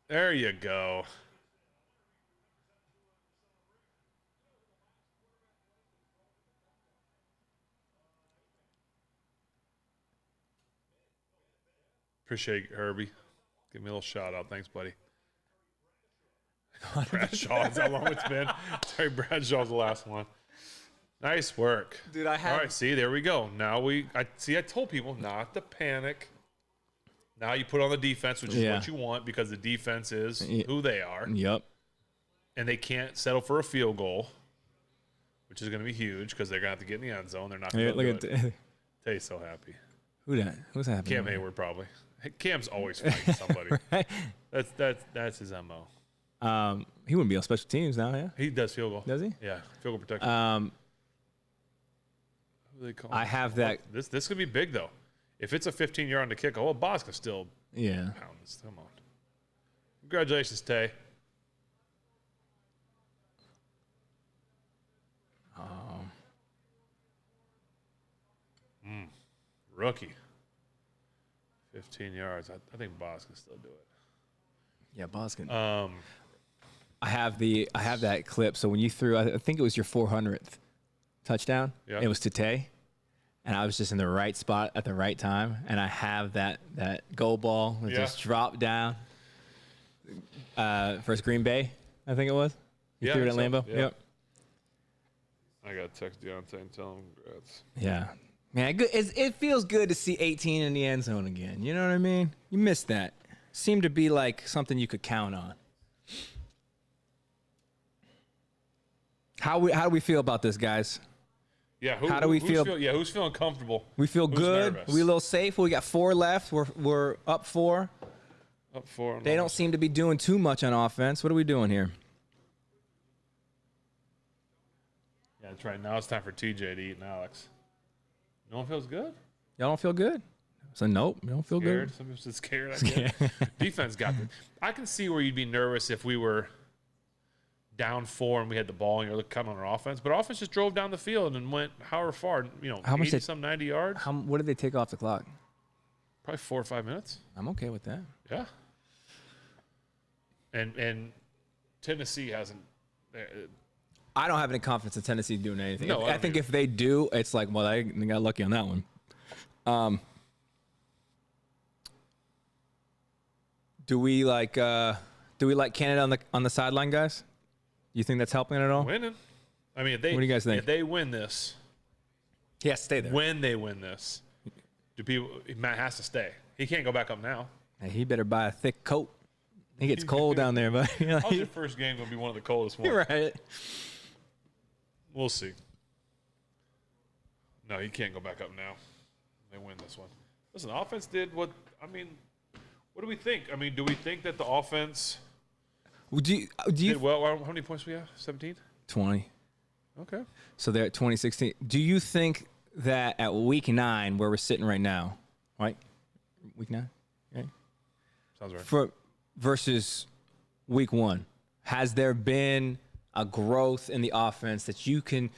B: There you go. Appreciate it, Herbie. Give me a little shout out. Thanks, buddy. Bradshaw, is how long it's been. Terry Bradshaw's the last one. Nice work.
A: Dude, I have.
B: All right, see, there we go. Now I told people not to panic. Now you put on the defense, which is what you want because the defense is who they are.
A: Yep.
B: and they can't settle for a field goal, which is going to be huge because they're going to have to get in the end zone. They're not going to do it. Tay's so happy.
A: Who's that?
B: Cam Hayward probably. Cam's always fighting somebody.
A: Right?
B: That's his MO.
A: He wouldn't be on special teams now, yeah?
B: He does field goal.
A: Does he?
B: Yeah, field goal protection. Who do they call
A: I
B: him?
A: have that.
B: This could be big though. If it's a 15-yard on the kick, Boss can still
A: Yeah.
B: pound this. Come on. Congratulations, Tay. Rookie. 15 yards. I think Boss can still do it.
A: Yeah, Boskin.
B: Um,
A: I have that clip. So when you threw, I think it was your 400th touchdown.
B: Yeah.
A: It was to Tay, and I was just in the right spot at the right time, and I have that goal ball that just dropped down. First Green Bay, I think it was. You threw it at Lambeau.
B: Yeah.
A: Yep.
B: I got to text Deontay and tell him congrats.
A: Yeah. Man, it feels good to see 18 in the end zone again. You know what I mean? You missed that. Seemed to be like something you could count on. How do we feel about this, guys?
B: Yeah.
A: How do we feel?
B: Who's feeling comfortable?
A: We feel
B: Who's
A: good.
B: nervous?
A: We a little safe. We got 4 left. We're up 4.
B: Up 4.
A: They don't seem to be doing too much on offense. What are we doing here?
B: Yeah, that's right. Now it's time for TJ to eat and Alex. No one feels good?
A: Y'all don't feel good? So nope, you don't feel
B: Scared?
A: good.
B: Some people said scared. I guess. Defense got it. I can see where you'd be nervous if we were down 4 and we had the ball and you're coming on our offense. But our offense just drove down the field and went however far,
A: How much
B: 90 yards.
A: What did they take off the clock?
B: Probably 4 or 5 minutes.
A: I'm okay with that.
B: Yeah. And Tennessee hasn't.
A: I don't have any confidence in Tennessee doing anything.
B: No,
A: I think if they do, it's like, well, they got lucky on that one. Do we like Canada on the sideline, guys? You think that's helping at all?
B: Winning. I mean, what do
A: you guys think?
B: If they win this,
A: Yeah, stay there.
B: when they win this, Matt has to stay. He can't go back up now.
A: Hey, he better buy a thick coat. It gets cold down there, but
B: How's your first game going to be one of the coldest ones?
A: right.
B: We'll see. No, he can't go back up now. They win this one. Listen, the offense did what do we think? I mean, do we think that the offense
A: Do you
B: did well? How many points we have? 17?
A: 20?
B: Okay.
A: So they're at 2016. Do you think that at week 9, where we're sitting right now, right? Week 9, right?
B: Sounds right.
A: Versus week 1, has there been a growth in the offense that you can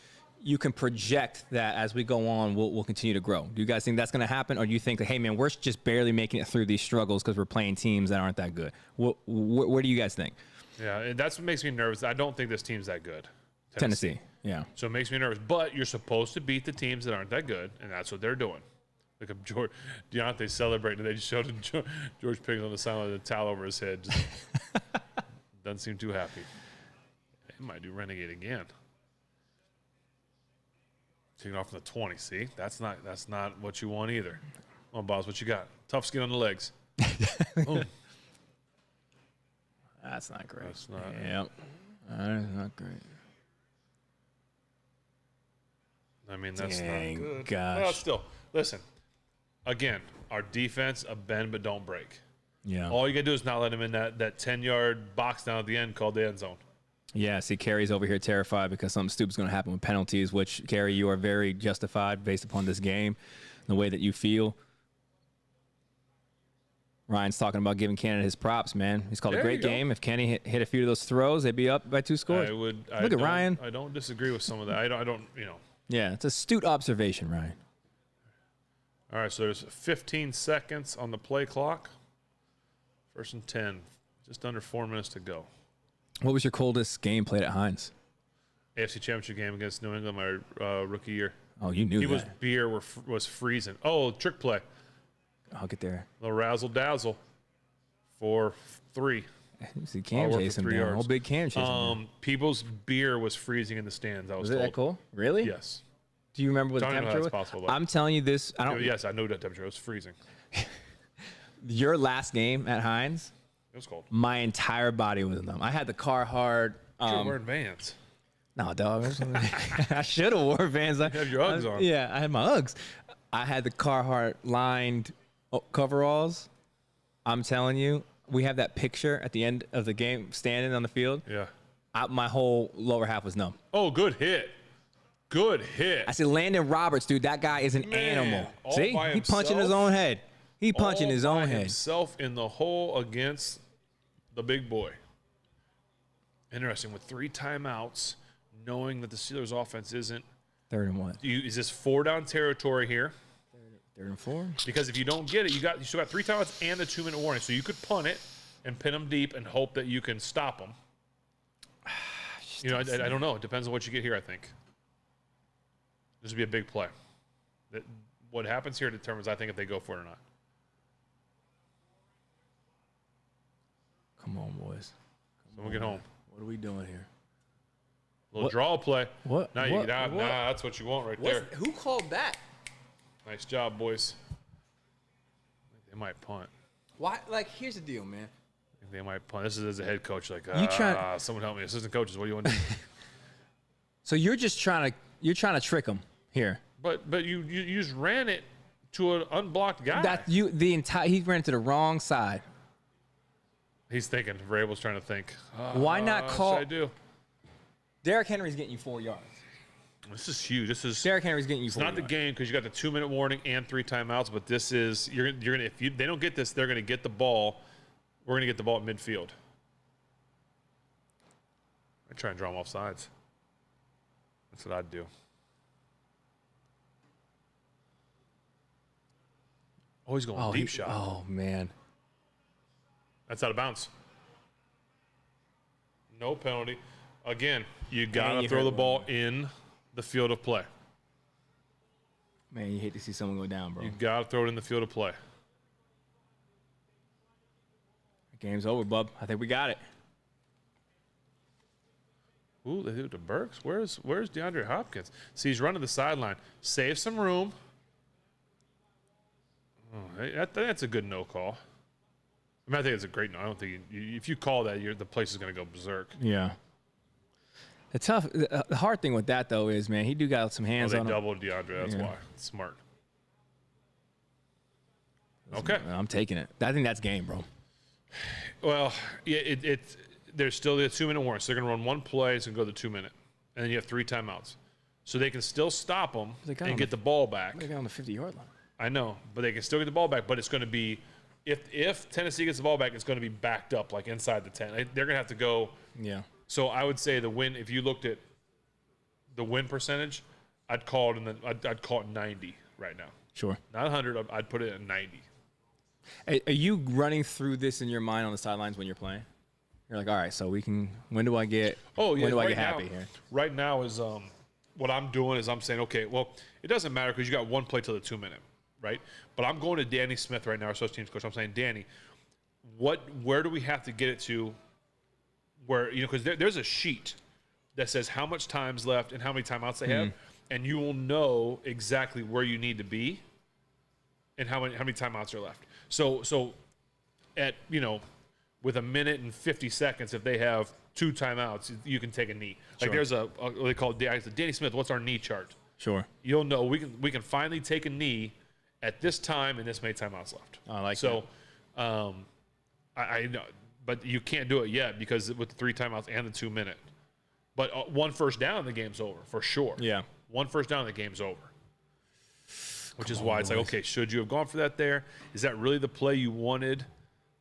A: project that as we go on, we'll continue to grow? Do you guys think that's going to happen, or do you think that, hey man, we're just barely making it through these struggles because we're playing teams that aren't that good? What do you guys think?
B: Yeah, and that's what makes me nervous. I don't think this team's that good.
A: Tennessee, yeah.
B: So it makes me nervous. But you're supposed to beat the teams that aren't that good, and that's what they're doing. Look at Deontay celebrating. They just showed George Pickens on the sideline with a towel over his head. Just doesn't seem too happy. He might do Renegade again. Taking off from the 20. See, that's not what you want either. Come on, boss, what you got? Tough skin on the legs. Boom.
A: That's not great.
B: That's not.
A: Yep. That is not great.
B: I mean, that's
A: Dang,
B: not good.
A: gosh.
B: Well, still, listen. Again, our defense, a bend but don't break.
A: Yeah.
B: All you got to do is not let him in that 10-yard box down at the end called the end zone.
A: Yeah, see, Kerry's over here terrified because something stupid's going to happen with penalties, which, Kerry, you are very justified based upon this game, the way that you feel. Ryan's talking about giving Canada his props, man. He's called a great game. If Kenny hit a few of those throws, they'd be up by 2 scores. Look at Ryan.
B: I don't disagree with some of that. I don't.
A: Yeah, it's astute observation, Ryan.
B: All right, so there's 15 seconds on the play clock. 1st and 10. Just under 4 minutes to go.
A: What was your coldest game played at Heinz?
B: AFC Championship game against New England my rookie year.
A: Oh, you knew that.
B: Beer was freezing. Oh, trick play.
A: I'll get there.
B: Little razzle dazzle for 3.
A: You see Cam chasing him down. Whole big Cam chasing him.
B: People's beer was freezing in the stands.
A: Was it that cool? Really?
B: Yes.
A: Do you remember what the
B: I don't know
A: temperature
B: how that's
A: was?
B: possible, though.
A: I'm telling you this.
B: Yes, I know that temperature. It was freezing.
A: Your last game at Heinz,
B: It was cold.
A: my entire body was numb. I had the Carhartt
B: You're wearing Vans.
A: No, dog. I should have wore Vans. You
B: have your Uggs on.
A: Yeah, I had my Uggs. I had the Carhartt lined coveralls. I'm telling you, we have that picture at the end of the game standing on the field.
B: Yeah.
A: My whole lower half was numb.
B: Oh, good hit. Good hit.
A: I said, Landon Roberts, dude, that guy is an animal. See? He punching his own head. He punching his own head.
B: Himself in the hole against the big boy. Interesting. With 3 timeouts, knowing that the Steelers' offense isn't.
A: 3rd and 1.
B: Is this 4-down territory here?
A: 3rd and 4.
B: Because if you don't get it, you still got 3 timeouts and a 2-minute warning. So you could punt it and pin them deep and hope that you can stop them. I don't know. It depends on what you get here, I think. This would be a big play. What happens here determines, I think, if they go for it or not.
A: Come on, boys.
B: We'll get home.
A: What are we doing here?
B: Little draw play.
A: What?
B: Now you get out. Nah, that's what you want right there.
A: Who called that?
B: Nice job, boys. I think they might punt.
A: Why? Like, here's the deal, man.
B: I think they might punt. This is as a head coach. Like, someone help me. Assistant coaches, what do you want to do?
A: So you're just trying to trick them here.
B: But you just ran it to an unblocked guy.
A: He ran to the wrong side.
B: He's thinking. Vrabel's trying to think.
A: Why not call?
B: What should I do?
A: Derrick Henry's getting you 4 yards.
B: This is huge.
A: Derrick Henry's getting you 4 yards.
B: It's not the game because you got the 2-minute warning and 3 timeouts. But this is you're gonna if they don't get this, they're gonna get the ball. We're gonna get the ball at midfield. I try and draw them off sides. That's what I'd do. Oh, he's going deep shot.
A: Oh man,
B: that's out of bounds. No penalty. Again, you gotta throw the ball in the field of play.
A: Man, you hate to see someone go down, bro.
B: You gotta throw it in the field of play.
A: The game's over, bub. I think we got it.
B: Ooh, they do it to Burks. Where's DeAndre Hopkins? See, he's running the sideline. Save some room. Oh, that's a good no call. I mean, I think it's a great no. I don't think if you call that, the place is going to go berserk.
A: Yeah. The hard thing with that though is, man, he do got some hands on him.
B: They doubled DeAndre. That's why. It's smart. Okay,
A: I'm taking it. I think that's game, bro.
B: Well, yeah, there's still the 2-minute warning. So they're going to run one play. It's going to go the 2-minute. And then you have 3 timeouts. So they can still stop them and get the ball back.
A: They got on the 50-yard line.
B: I know, but they can still get the ball back. But it's going to be, if Tennessee gets the ball back, it's going to be backed up, like inside the 10. They're going to have to go.
A: Yeah.
B: So I would say the win, if you looked at the win percentage, I'd call it, I'd call it 90 right now.
A: Sure.
B: Not 100. I'd put it at 90.
A: Are you running through this in your mind on the sidelines when you're playing? You're like, all right, so when do I get?
B: Oh yeah.
A: When do I
B: right
A: get
B: now,
A: happy here?
B: Right now is what I'm doing is I'm saying, okay, well, it doesn't matter because you got one play till the 2-minute, right? But I'm going to Danny Smith right now, our special teams coach. I'm saying, Danny, where do we have to get it to? Where because there's a sheet that says how much time's left and how many timeouts they have, and you will know exactly where you need to be and how many timeouts are left. So at with a minute and 50 seconds, if they have 2 timeouts, you can take a knee. Like there's they call it Danny Smith. What's our knee chart?
A: Sure.
B: You'll know we can finally take a knee at this time and this many timeouts left.
A: I like
B: so. I know, but you can't do it yet because with the 3 timeouts and the 2-minute. But 1 first down, the game's over for sure.
A: Yeah.
B: 1 first down, the game's over. Which is why it's like, okay, should you have gone for that there? Is that really the play you wanted?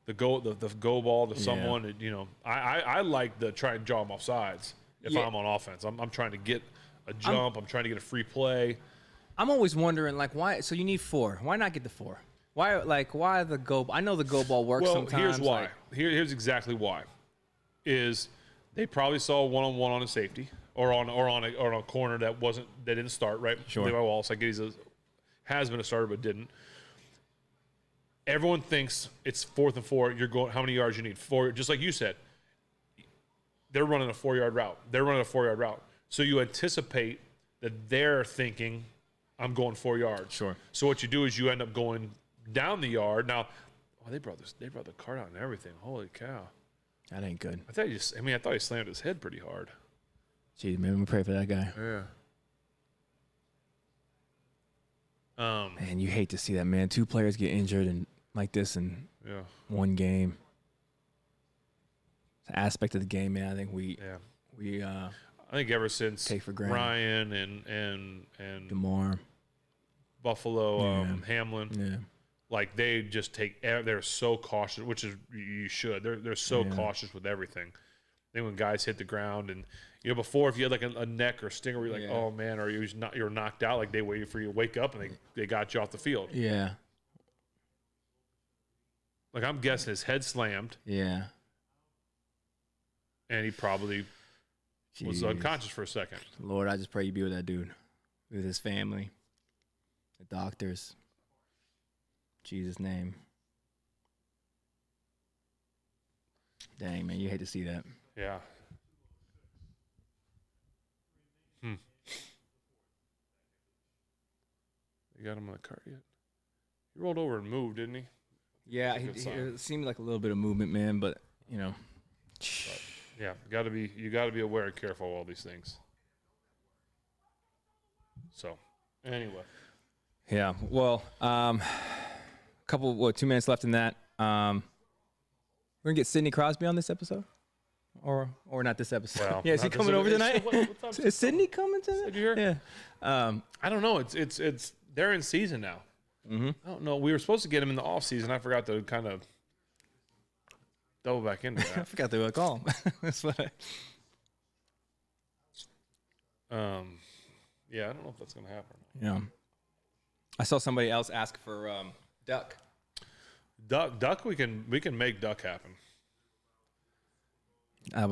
B: The go ball to someone. I like the try and draw them off sides if I'm on offense. I'm trying to get a jump. I'm trying to get a free play.
A: I'm always wondering, like, why? So you need 4. Why not get the 4? Why the go? I know the go ball works sometimes.
B: Well, here's why. Here's exactly why. Is they probably saw a one-on-one on a safety or on a corner that didn't start right.
A: Sure.
B: Levi Wallace, I guess has been a starter but didn't. Everyone thinks it's 4th and 4. You're going how many yards you need? 4. Just like you said, they're running a 4-yard route. So you anticipate that they're thinking, I'm going 4 yards.
A: Sure.
B: So what you do is you end up going down the yard. Now, they brought the cart out and everything. Holy cow.
A: That ain't good.
B: I thought he slammed his head pretty hard.
A: Jeez, man, we pray for that guy.
B: Yeah.
A: Man, you hate to see that, man. 2 players get injured and like this in one game. It's an aspect of the game, man. I think
B: I think ever since
A: take for granted.
B: Ryan and
A: DeMar,
B: Buffalo, Hamlin,
A: yeah,
B: like they just they're so cautious, which is you should. They're so cautious with everything. I think when guys hit the ground and before, if you had like a neck or stinger where you're like, oh man, or you're knocked out, like they waited for you to wake up and they got you off the field.
A: Yeah.
B: Like I'm guessing his head slammed.
A: Yeah.
B: And he probably was unconscious for a second.
A: Lord, I just pray you be with that dude, with his family, the doctors. In Jesus' name. Dang, man, you hate to see that.
B: Yeah. You got him on the cart yet? He rolled over and moved, didn't he?
A: Yeah, it seemed like a little bit of movement, man, but
B: But, yeah, you gotta be aware and careful of all these things. So, anyway.
A: Yeah. Well, 2 minutes left in that. We're gonna get Sidney Crosby on this episode, or not this episode.
B: Well,
A: yeah, is he coming over tonight? Is Sidney coming tonight?
B: Did you hear?
A: Yeah.
B: I don't know. It's they're in season now.
A: Mm-hmm.
B: I don't know. We were supposed to get him in the off season. I forgot to kind of double back into
A: I
B: that.
A: forgot to call him. That's what
B: Yeah, I don't know if that's gonna happen.
A: Yeah. I saw somebody else ask for Duck.
B: Duck. We can make Duck happen.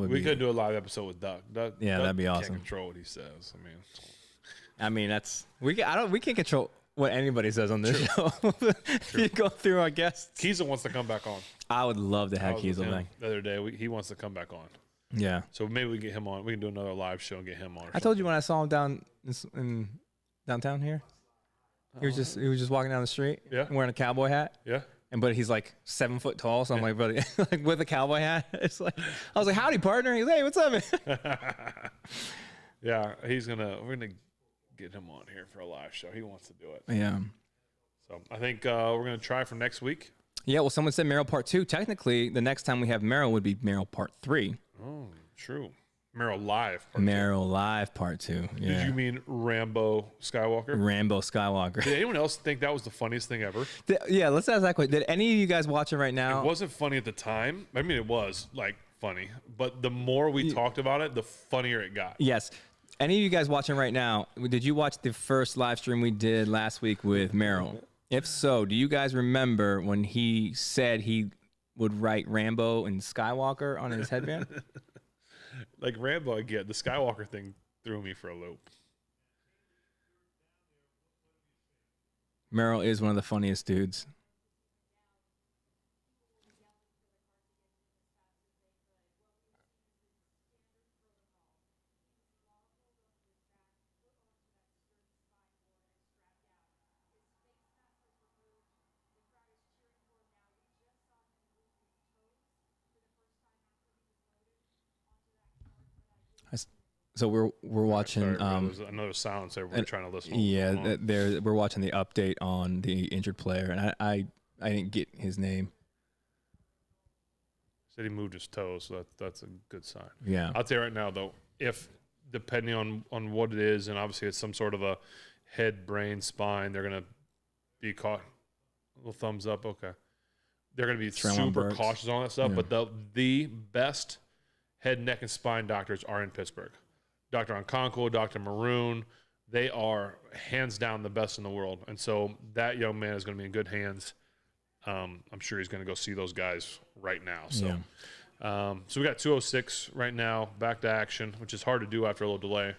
B: We could do a live episode with Duck.
A: Yeah, that'd be awesome.
B: Can't control what he says.
A: That's we can't control what anybody says on this show. If you go through our guests,
B: Kiesel wants to come back on.
A: I would love to have Kiesel back.
B: The other day, he wants to come back on.
A: Yeah.
B: So maybe we get him on. We can do another live show and get him on.
A: I told you when I saw him down in downtown here. He was just walking down the street, wearing a cowboy hat.
B: Yeah.
A: But he's like 7 foot tall, so I'm like, brother, like with a cowboy hat. It's like I was like, howdy, partner. He's like, hey, what's up, man?
B: Yeah, we're gonna get him on here for a live show. He wants to do it.
A: Yeah.
B: So I think we're gonna try for next week.
A: Yeah. Well, someone said Merrill Part 2. Technically, the next time we have Merrill would be Merrill Part 3.
B: Oh, true. Merrill Live.
A: Merrill Live Part 2. Yeah.
B: Did you mean Rambo Skywalker?
A: Rambo Skywalker.
B: Did anyone else think that was the funniest thing ever?
A: Yeah. Let's ask that question. Did any of you guys watch it right now?
B: It wasn't funny at the time. I mean, it was like funny, but the more we talked about it, the funnier it got.
A: Yes. Any of you guys watching right now, did you watch the first live stream we did last week with Merrill? If so, do you guys remember when he said he would write Rambo and Skywalker on his headband?
B: Like Rambo, I get. The Skywalker thing threw me for a loop.
A: Merrill is one of the funniest dudes. So we're watching.
B: There's another silence. We're trying to listen.
A: Yeah, we're watching the update on the injured player, and I didn't get his name.
B: Said he moved his toes, so that's a good sign.
A: Yeah,
B: I'll tell you right now though, if depending on what it is, and obviously it's some sort of a head, brain, spine, they're gonna be caught. A little thumbs up. Okay, they're gonna be super cautious on that stuff.
A: Yeah.
B: But the best head, neck, and spine doctors are in Pittsburgh. Dr. Okonkwo, Dr. Maroon, they are hands down the best in the world. And so that young man is going to be in good hands. I'm sure he's going to go see those guys right now. So, so we got 206 right now, back to action, which is hard to do after a little delay.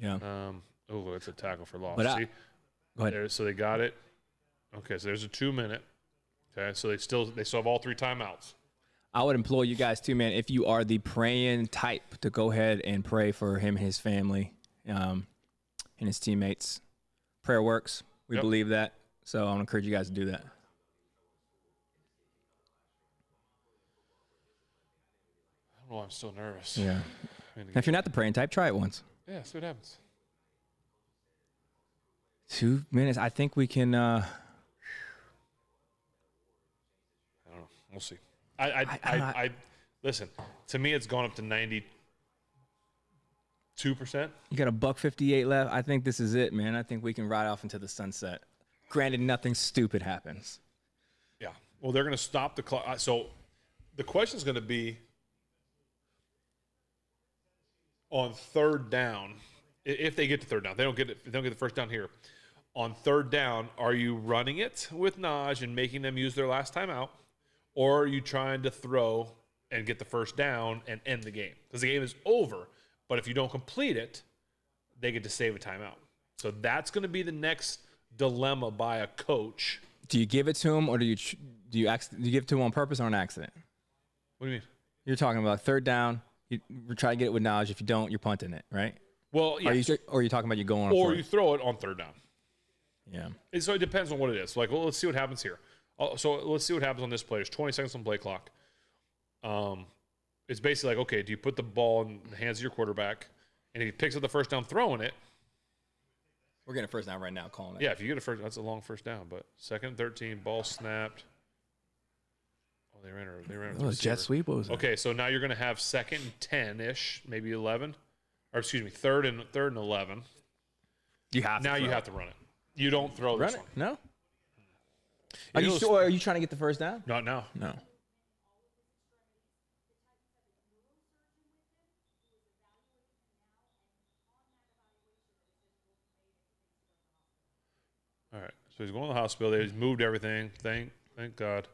A: Yeah.
B: It's a tackle for loss.
A: But
B: see?
A: Go ahead.
B: So they got it. Okay, so there's a 2 minute. Okay, so they still have all 3 timeouts.
A: I would implore you guys too, man, if you are the praying type, to go ahead and pray for him and his family and his teammates. Prayer works. We believe that. So I want to encourage you guys to do that.
B: don't know why I'm still nervous.
A: Yeah. If you're not the praying type, try it once.
B: Yeah, see what happens.
A: 2 minutes. I think we can.
B: I don't know. We'll see. I listen. To me, it's gone up to 92%.
A: You got $1.58 left. I think this is it, man. I think we can ride off into the sunset. Granted, nothing stupid happens.
B: Yeah. Well, they're going to stop the clock. So the question is going to be on third down. If they get to third down, they don't get it. They don't get the first down here. On third down, are you running it with Naj and making them use their last timeout, or are you trying to throw and get the first down and end the game? Because the game is over, but if you don't complete it, they get to save a timeout. So that's going to be the next dilemma by a coach.
A: Do you give it to him, or do you give it to him on purpose or on accident?
B: What do you mean?
A: You're talking about third down. We're trying to get it with Naj. If you don't, you're punting it, right?
B: Well, yeah.
A: Or are you talking about you going on
B: or you throw it on third down?
A: Yeah.
B: And so it depends on what it is. Like, well, let's see what happens here. So let's see what happens on this play. There's 20 seconds on play clock. It's basically like, okay, do you put the ball in the hands of your quarterback, and if he picks up the first down throwing it?
A: We're getting a first down right now, calling it.
B: Yeah, if you get a first, that's a long first down. But 2nd and 13, ball snapped. Oh, they ran it.
A: Jet sweep. What was that?
B: Okay, so now you're going to have 2nd and 10-ish, maybe 11. Or excuse me, third and 11.
A: You have to
B: have to run it. You don't throw this one.
A: No. Are you sure? Are you trying to get the first down?
B: Not now.
A: No.
B: All right. So he's going to the hospital. He's moved everything. Thank God.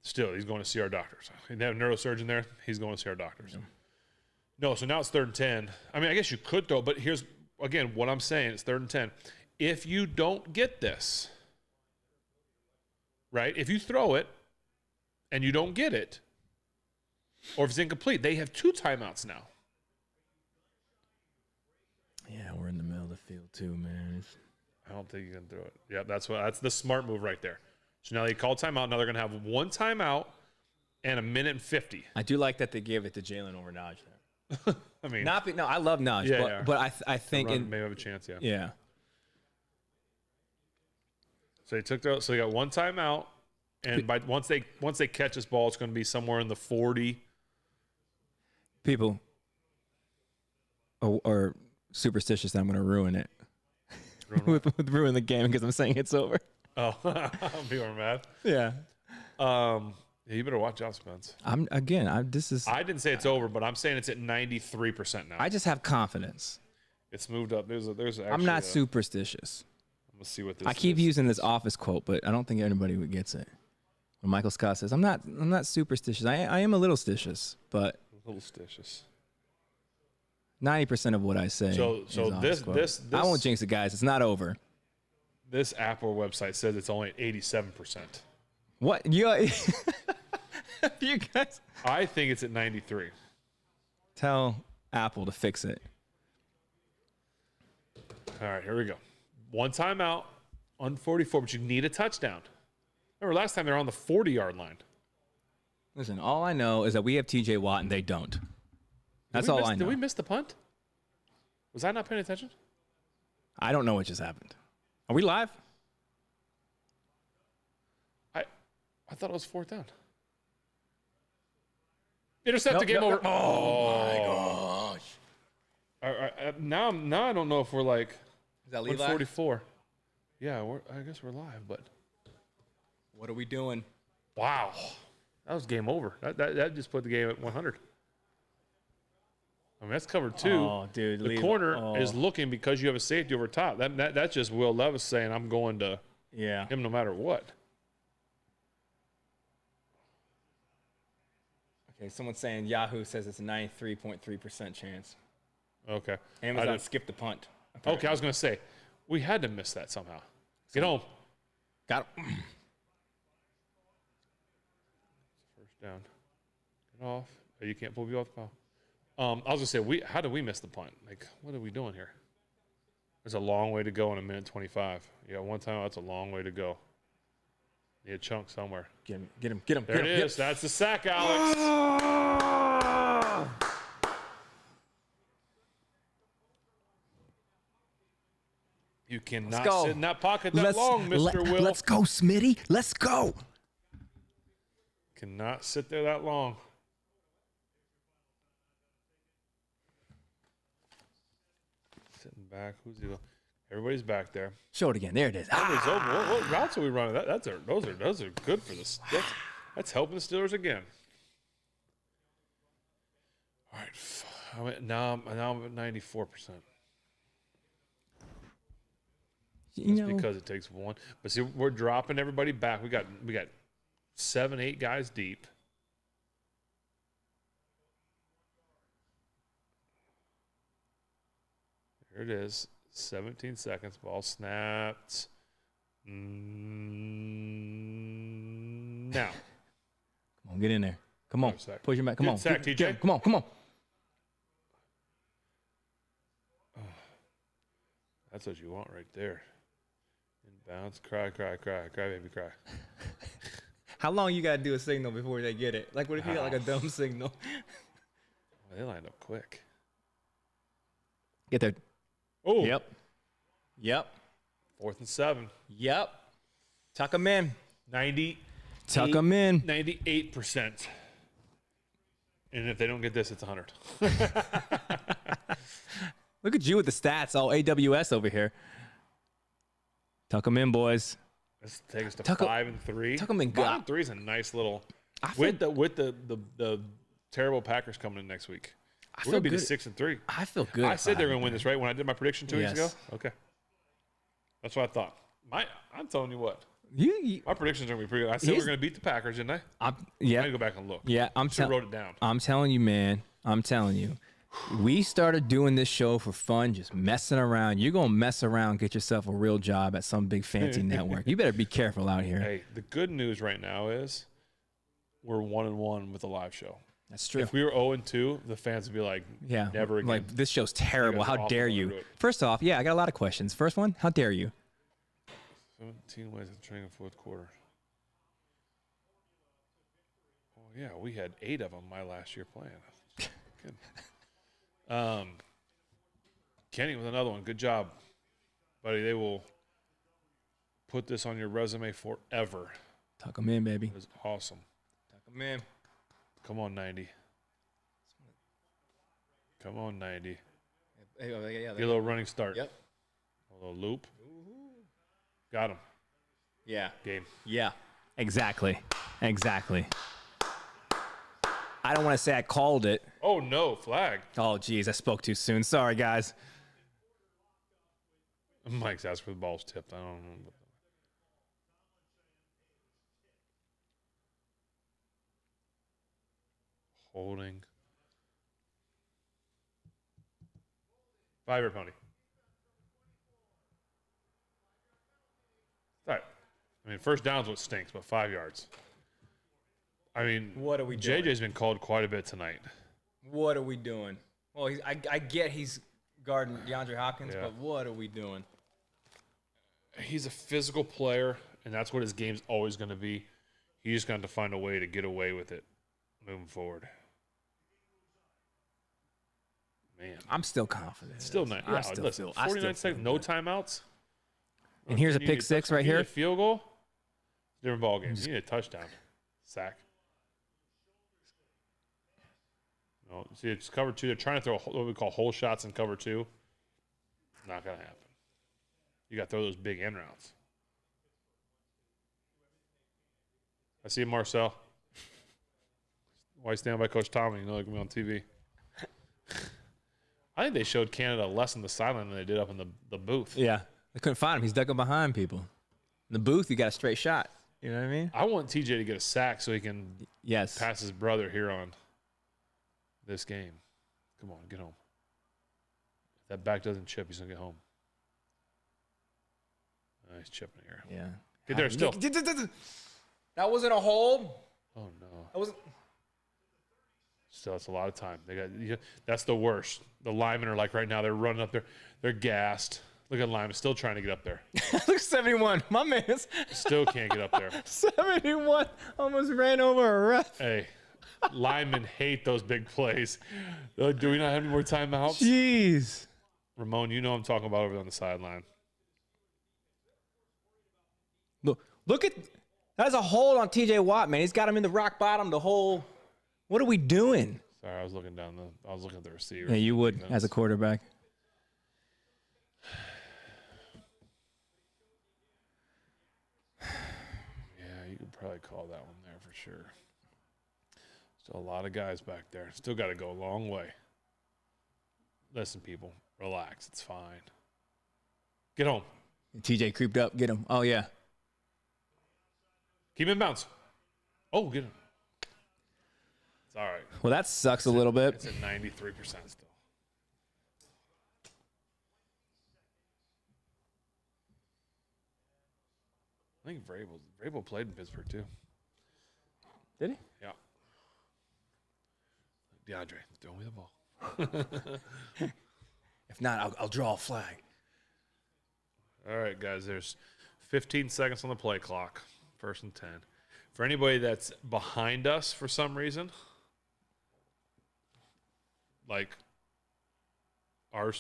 B: Still, he's going to see our doctors. He didn't have a neurosurgeon there. He's going to see our doctors. Yeah. No, so now it's 3rd and 10. I mean, I guess you could throw, but here's, again, what I'm saying. It's 3rd and 10. If you don't get this, right, if you throw it and you don't get it, or if it's incomplete, they have 2 timeouts now.
A: Yeah, we're in the middle of the field too, man.
B: I don't think you can throw it. Yeah, that's the smart move right there. So now they call timeout. Now they're going to have 1 timeout and 1:50.
A: I do like that they gave it to Jalen over Naj there.
B: I mean,
A: I love Naj, but I think
B: maybe have a chance. Yeah.
A: Yeah.
B: So they got 1 timeout, and once they catch this ball, it's going to be somewhere in the 40.
A: People are superstitious that I'm going to ruin it. Ruin the game because I'm saying it's over.
B: Oh, people are mad.
A: Yeah.
B: You better watch out, Spence.
A: I
B: didn't say it's over, but I'm saying it's at 93% now.
A: I just have confidence.
B: It's moved up. There's actually
A: I'm not superstitious.
B: Let's see what this.
A: I keep using this Office quote, but I don't think anybody gets it. When Michael Scott says, "I'm not superstitious. I am a little stitious, but
B: a little stitious."
A: 90% of what I say.
B: So this
A: I won't jinx it, guys. It's not over.
B: This Apple website says it's only at 87%.
A: What you guys?
B: I think it's at 93.
A: Tell Apple to fix it.
B: All right, here we go. 1 timeout on 44, but you need a touchdown. Remember last time they were on the 40-yard line.
A: Listen, all I know is that we have TJ Watt and they don't. That's all I know.
B: Did we miss the punt? Was I not paying attention?
A: I don't know what just happened. Are we live?
B: I thought it was 4th down. Intercepted, game over.
A: Oh my
B: gosh. Now I don't know if we're like.
A: Is that Levi?
B: 144. Yeah, I guess we're live, but.
A: What are we doing?
B: Wow. That was game over. That just put the game at 100. I mean, that's covered 2.
A: Oh, dude.
B: The corner is looking because you have a safety over top. That's just Will Levis saying, I'm going to him no matter what.
A: Okay, someone's saying Yahoo says it's a 93.3% chance.
B: Okay.
A: Amazon skipped the punt.
B: Apparently. Okay, I was going to say, we had to miss that somehow. Get home.
A: Got it.
B: First down. Get off. Oh, you can't pull me off the ball. I was going to say, how did we miss the punt? Like, what are we doing here? There's a long way to go in 1:25. You got 1 time. That's a long way to go. Need a chunk somewhere.
A: Get him.
B: There it is. That's the sack, Alex. You cannot sit in that pocket that long, Mr. Will.
A: Let's go, Smitty. Let's go.
B: Cannot sit there that long. Sitting back. Who's he? Everybody's back there.
A: Show it again. There it is.
B: What routes are we running? Those are good for this. That's helping the Steelers again. All right. Now I'm at 94%. Because it takes one. But see, we're dropping everybody back. We got 7, 8 guys deep. There it is. 17 seconds. Ball snapped. Now.
A: Come on, get in there. Come on. Push him back. Come on.
B: Sack, TJ.
A: Come on.
B: That's what you want right there. Inbounds. Cry, baby, cry.
A: How long you got to do a signal before they get it? Like, what if you got like a dumb signal?
B: Well, they lined up quick.
A: Get there.
B: Oh.
A: Yep.
B: 4th and 7.
A: Yep. Tuck them in.
B: 90.
A: Tuck them in.
B: 98%. And if they don't get this, it's 100.
A: Look at you with the stats, all AWS over here. Tuck them in, boys.
B: Let's take us to 5 and 3.
A: Tuck them in.
B: 5 and 3 is a nice little. With the terrible Packers coming in next week, we're gonna be to 6 and 3.
A: I feel good.
B: I said they're gonna win this, right? When I did my prediction 2 weeks ago.
A: Yes.
B: Okay, that's what I thought. I'm telling you what.
A: You
B: My predictions are gonna be pretty good. I said we're gonna beat the Packers, didn't I? I
A: yeah.
B: need to go back and look.
A: Yeah, I
B: wrote it down.
A: I'm telling you, man. I'm telling you. We started doing this show for fun, just messing around. You're going to mess around, get yourself a real job at some big fancy network. You better be careful out here.
B: Hey, the good news right now is we're 1-1 with the live show.
A: That's true.
B: If we were 0-2, the fans would be like, never again.
A: Like, this show's terrible. How dare you? First off, I got a lot of questions. First one, how dare you?
B: 17 ways of training the 4th quarter. Oh, yeah, we had 8 of them my last year playing. Good. Kenny with another one. Good job, buddy. They will put this on your resume forever.
A: Tuck them in, baby.
B: It was awesome.
A: Tuck them in.
B: Come on, 90. Come on, 90.
A: Get
B: a little running start.
A: Yep.
B: A little loop. Got him.
A: Yeah.
B: Game.
A: Yeah. Exactly. I don't want to say I called it.
B: Oh, no. Flag.
A: Oh, geez. I spoke too soon. Sorry, guys.
B: Mike's asking for the ball's tipped. I don't know. Holding. 5-yard penalty. All right. I mean, first down's what stinks, but 5 yards. I mean,
A: what are we doing?
B: JJ's been called quite a bit tonight.
A: What are we doing? Well, I get he's guarding DeAndre Hopkins, but what are we doing?
B: He's a physical player, and that's what his game's always going to be. He's just going to find a way to get away with it moving forward. Man.
A: I'm still confident.
B: Still not. Yeah, listen, 49 seconds, no timeouts.
A: And here's a pick six right here.
B: A field goal. Different ball game. You need a touchdown. Sack. No, see, it's cover 2. They're trying to throw what we call hole shots in cover 2. Not going to happen. You got to throw those big end routes. I see Marcel. Why stand by Coach Tomlin? You know they're going to be on TV. I think they showed Canada less in the sideline than they did up in the booth.
A: Yeah. They couldn't find him. He's ducking behind people. In the booth, you got a straight shot. You know what I mean?
B: I want TJ to get a sack so he can pass his brother here on this game. Come on, get home. If that back doesn't chip, he's going to get home. Nice chipping here.
A: Yeah.
B: Get there still.
A: That wasn't a hold.
B: Oh, no.
A: That wasn't.
B: Still, it's a lot of time. That's the worst. The linemen are like right now, they're running up there. They're gassed. Look at linemen still trying to get up there.
A: Look, 71. My man's
B: still can't get up there.
A: 71 almost ran over a ref.
B: Hey, Linemen hate those big plays. They're like, do we not have any more timeouts?
A: Jeez.
B: Ramon, you know I'm talking about over on the sideline.
A: Look at that's a hold on TJ Watt, man. He's got him in the rock bottom. The whole. What are we doing?
B: Sorry, I was looking at the receiver.
A: Yeah, you would as a quarterback.
B: Yeah, you could probably call that one there for sure. Still a lot of guys back there. Still got to go a long way. Listen, people, relax. It's fine. Get home.
A: TJ creeped up. Get him. Oh, yeah.
B: Keep him in bounds. Oh, get him. It's all right.
A: Well, that sucks a little bit.
B: It's at 93% still. I think Vrabel played in Pittsburgh too.
A: Did he?
B: Yeah. DeAndre, throw me the ball.
A: If not, I'll draw a flag.
B: All right, guys, there's 15 seconds on the play clock. 1st and 10. For anybody that's behind us for some reason, like our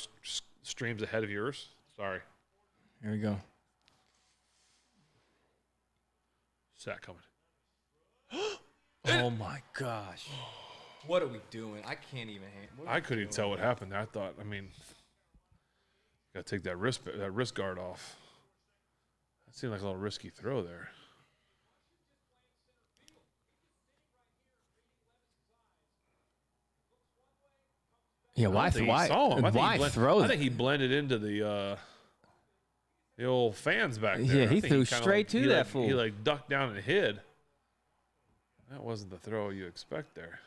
B: stream's ahead of yours. Sorry.
A: Here we go.
B: Sack coming.
A: Oh, my gosh. What are we doing? I can't even
B: I couldn't even tell what happened there. I mean, got to take that wrist guard off. That seemed like a little risky throw there.
A: Yeah, why throw
B: I think he blended into the old fans back there.
A: Yeah, he threw straight to that fool.
B: He ducked down and hid. That wasn't the throw you expect there.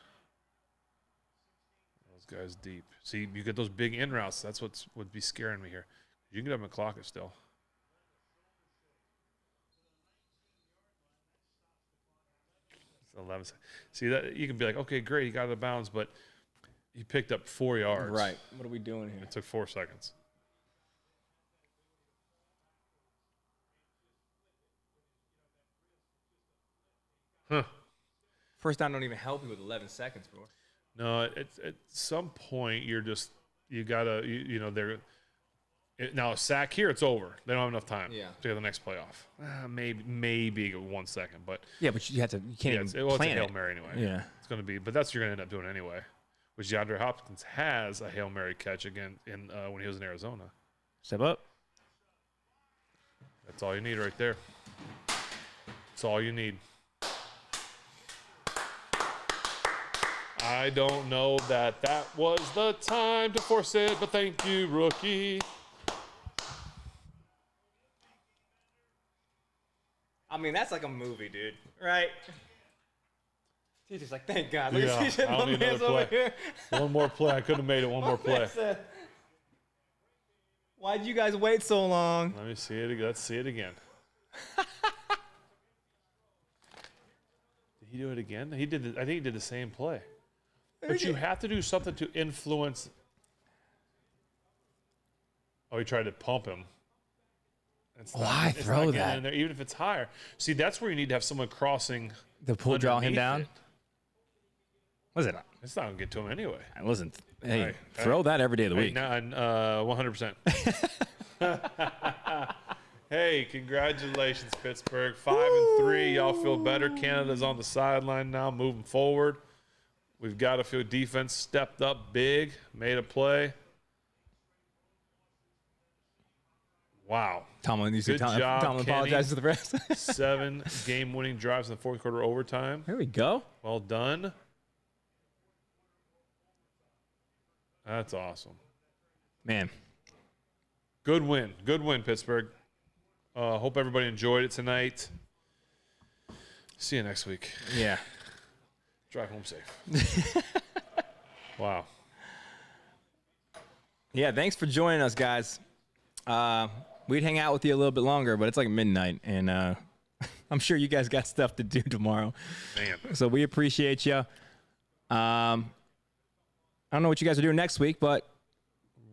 B: Those guys deep. See, you get those big in routes. That's would be scaring me here. You can get up and clock it still. It's 11 seconds. See that you can be like, okay, great, he got out of bounds, but he picked up 4 yards.
A: Right. What are we doing here?
B: It took 4 seconds. Huh.
A: First down don't even help you with 11 seconds, bro.
B: No, at some point you gotta now a sack here, it's over. They don't have enough time to get the next play off. Maybe 1 second, but
A: yeah, but you can't even
B: it's a
A: plan
B: Hail Mary anyway.
A: Yeah,
B: it's gonna be, but that's what you're gonna end up doing anyway. Which DeAndre Hopkins has a Hail Mary catch again when he was in Arizona.
A: Step up.
B: That's all you need right there. That's all you need. I don't know that was the time to force it, but thank you, rookie.
A: I mean, that's like a movie, dude. Right? He's just like, thank God. Look
B: Yeah,
A: at
B: I don't need another
A: over
B: play.
A: here.
B: One more play. I couldn't have made it. One more play.
A: Why'd you guys wait so long?
B: Let me see it again. Let's see it again. Did he do it again? I think he did the same play. But you have to do something to influence. Oh, he tried to pump him.
A: Why throw that?
B: In there, even if it's higher. See, that's where you need to have someone crossing.
A: The pull, draw him down.
B: It.
A: Was it?
B: It's not going to get to him anyway.
A: Listen, hey, throw that every day of the week.
B: 100%. Hey, congratulations, Pittsburgh. 5-3. Y'all feel better. Canada's on the sideline now, moving forward. We've got to feel defense stepped up big, made a play. Wow.
A: Tomlin apologizes to the rest.
B: 7 game-winning drives in the 4th quarter overtime.
A: There we go.
B: Well done. That's awesome.
A: Man.
B: Good win. Good win, Pittsburgh. Hope everybody enjoyed it tonight. See you next week.
A: Yeah.
B: Drive home safe. Wow.
A: Yeah, thanks for joining us, guys. We'd hang out with you a little bit longer, but it's like midnight, and I'm sure you guys got stuff to do tomorrow.
B: Man.
A: So we appreciate you. I don't know what you guys are doing next week, but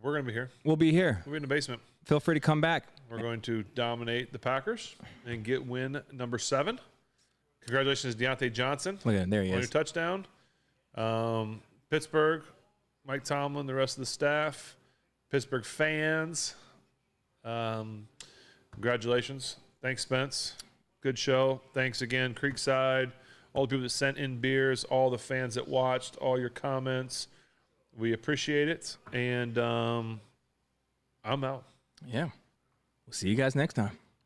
B: we're going to be here.
A: We'll be here.
B: We'll be in the basement.
A: Feel free to come back.
B: We're going to dominate the Packers and get win number 7. Congratulations, Deontay Johnson.
A: Look at him. There he is.
B: On your touchdown. Pittsburgh, Mike Tomlin, the rest of the staff, Pittsburgh fans, congratulations. Thanks, Spence. Good show. Thanks again, Creekside, all the people that sent in beers, all the fans that watched, all your comments. We appreciate it. And I'm out.
A: Yeah. We'll see you guys next time.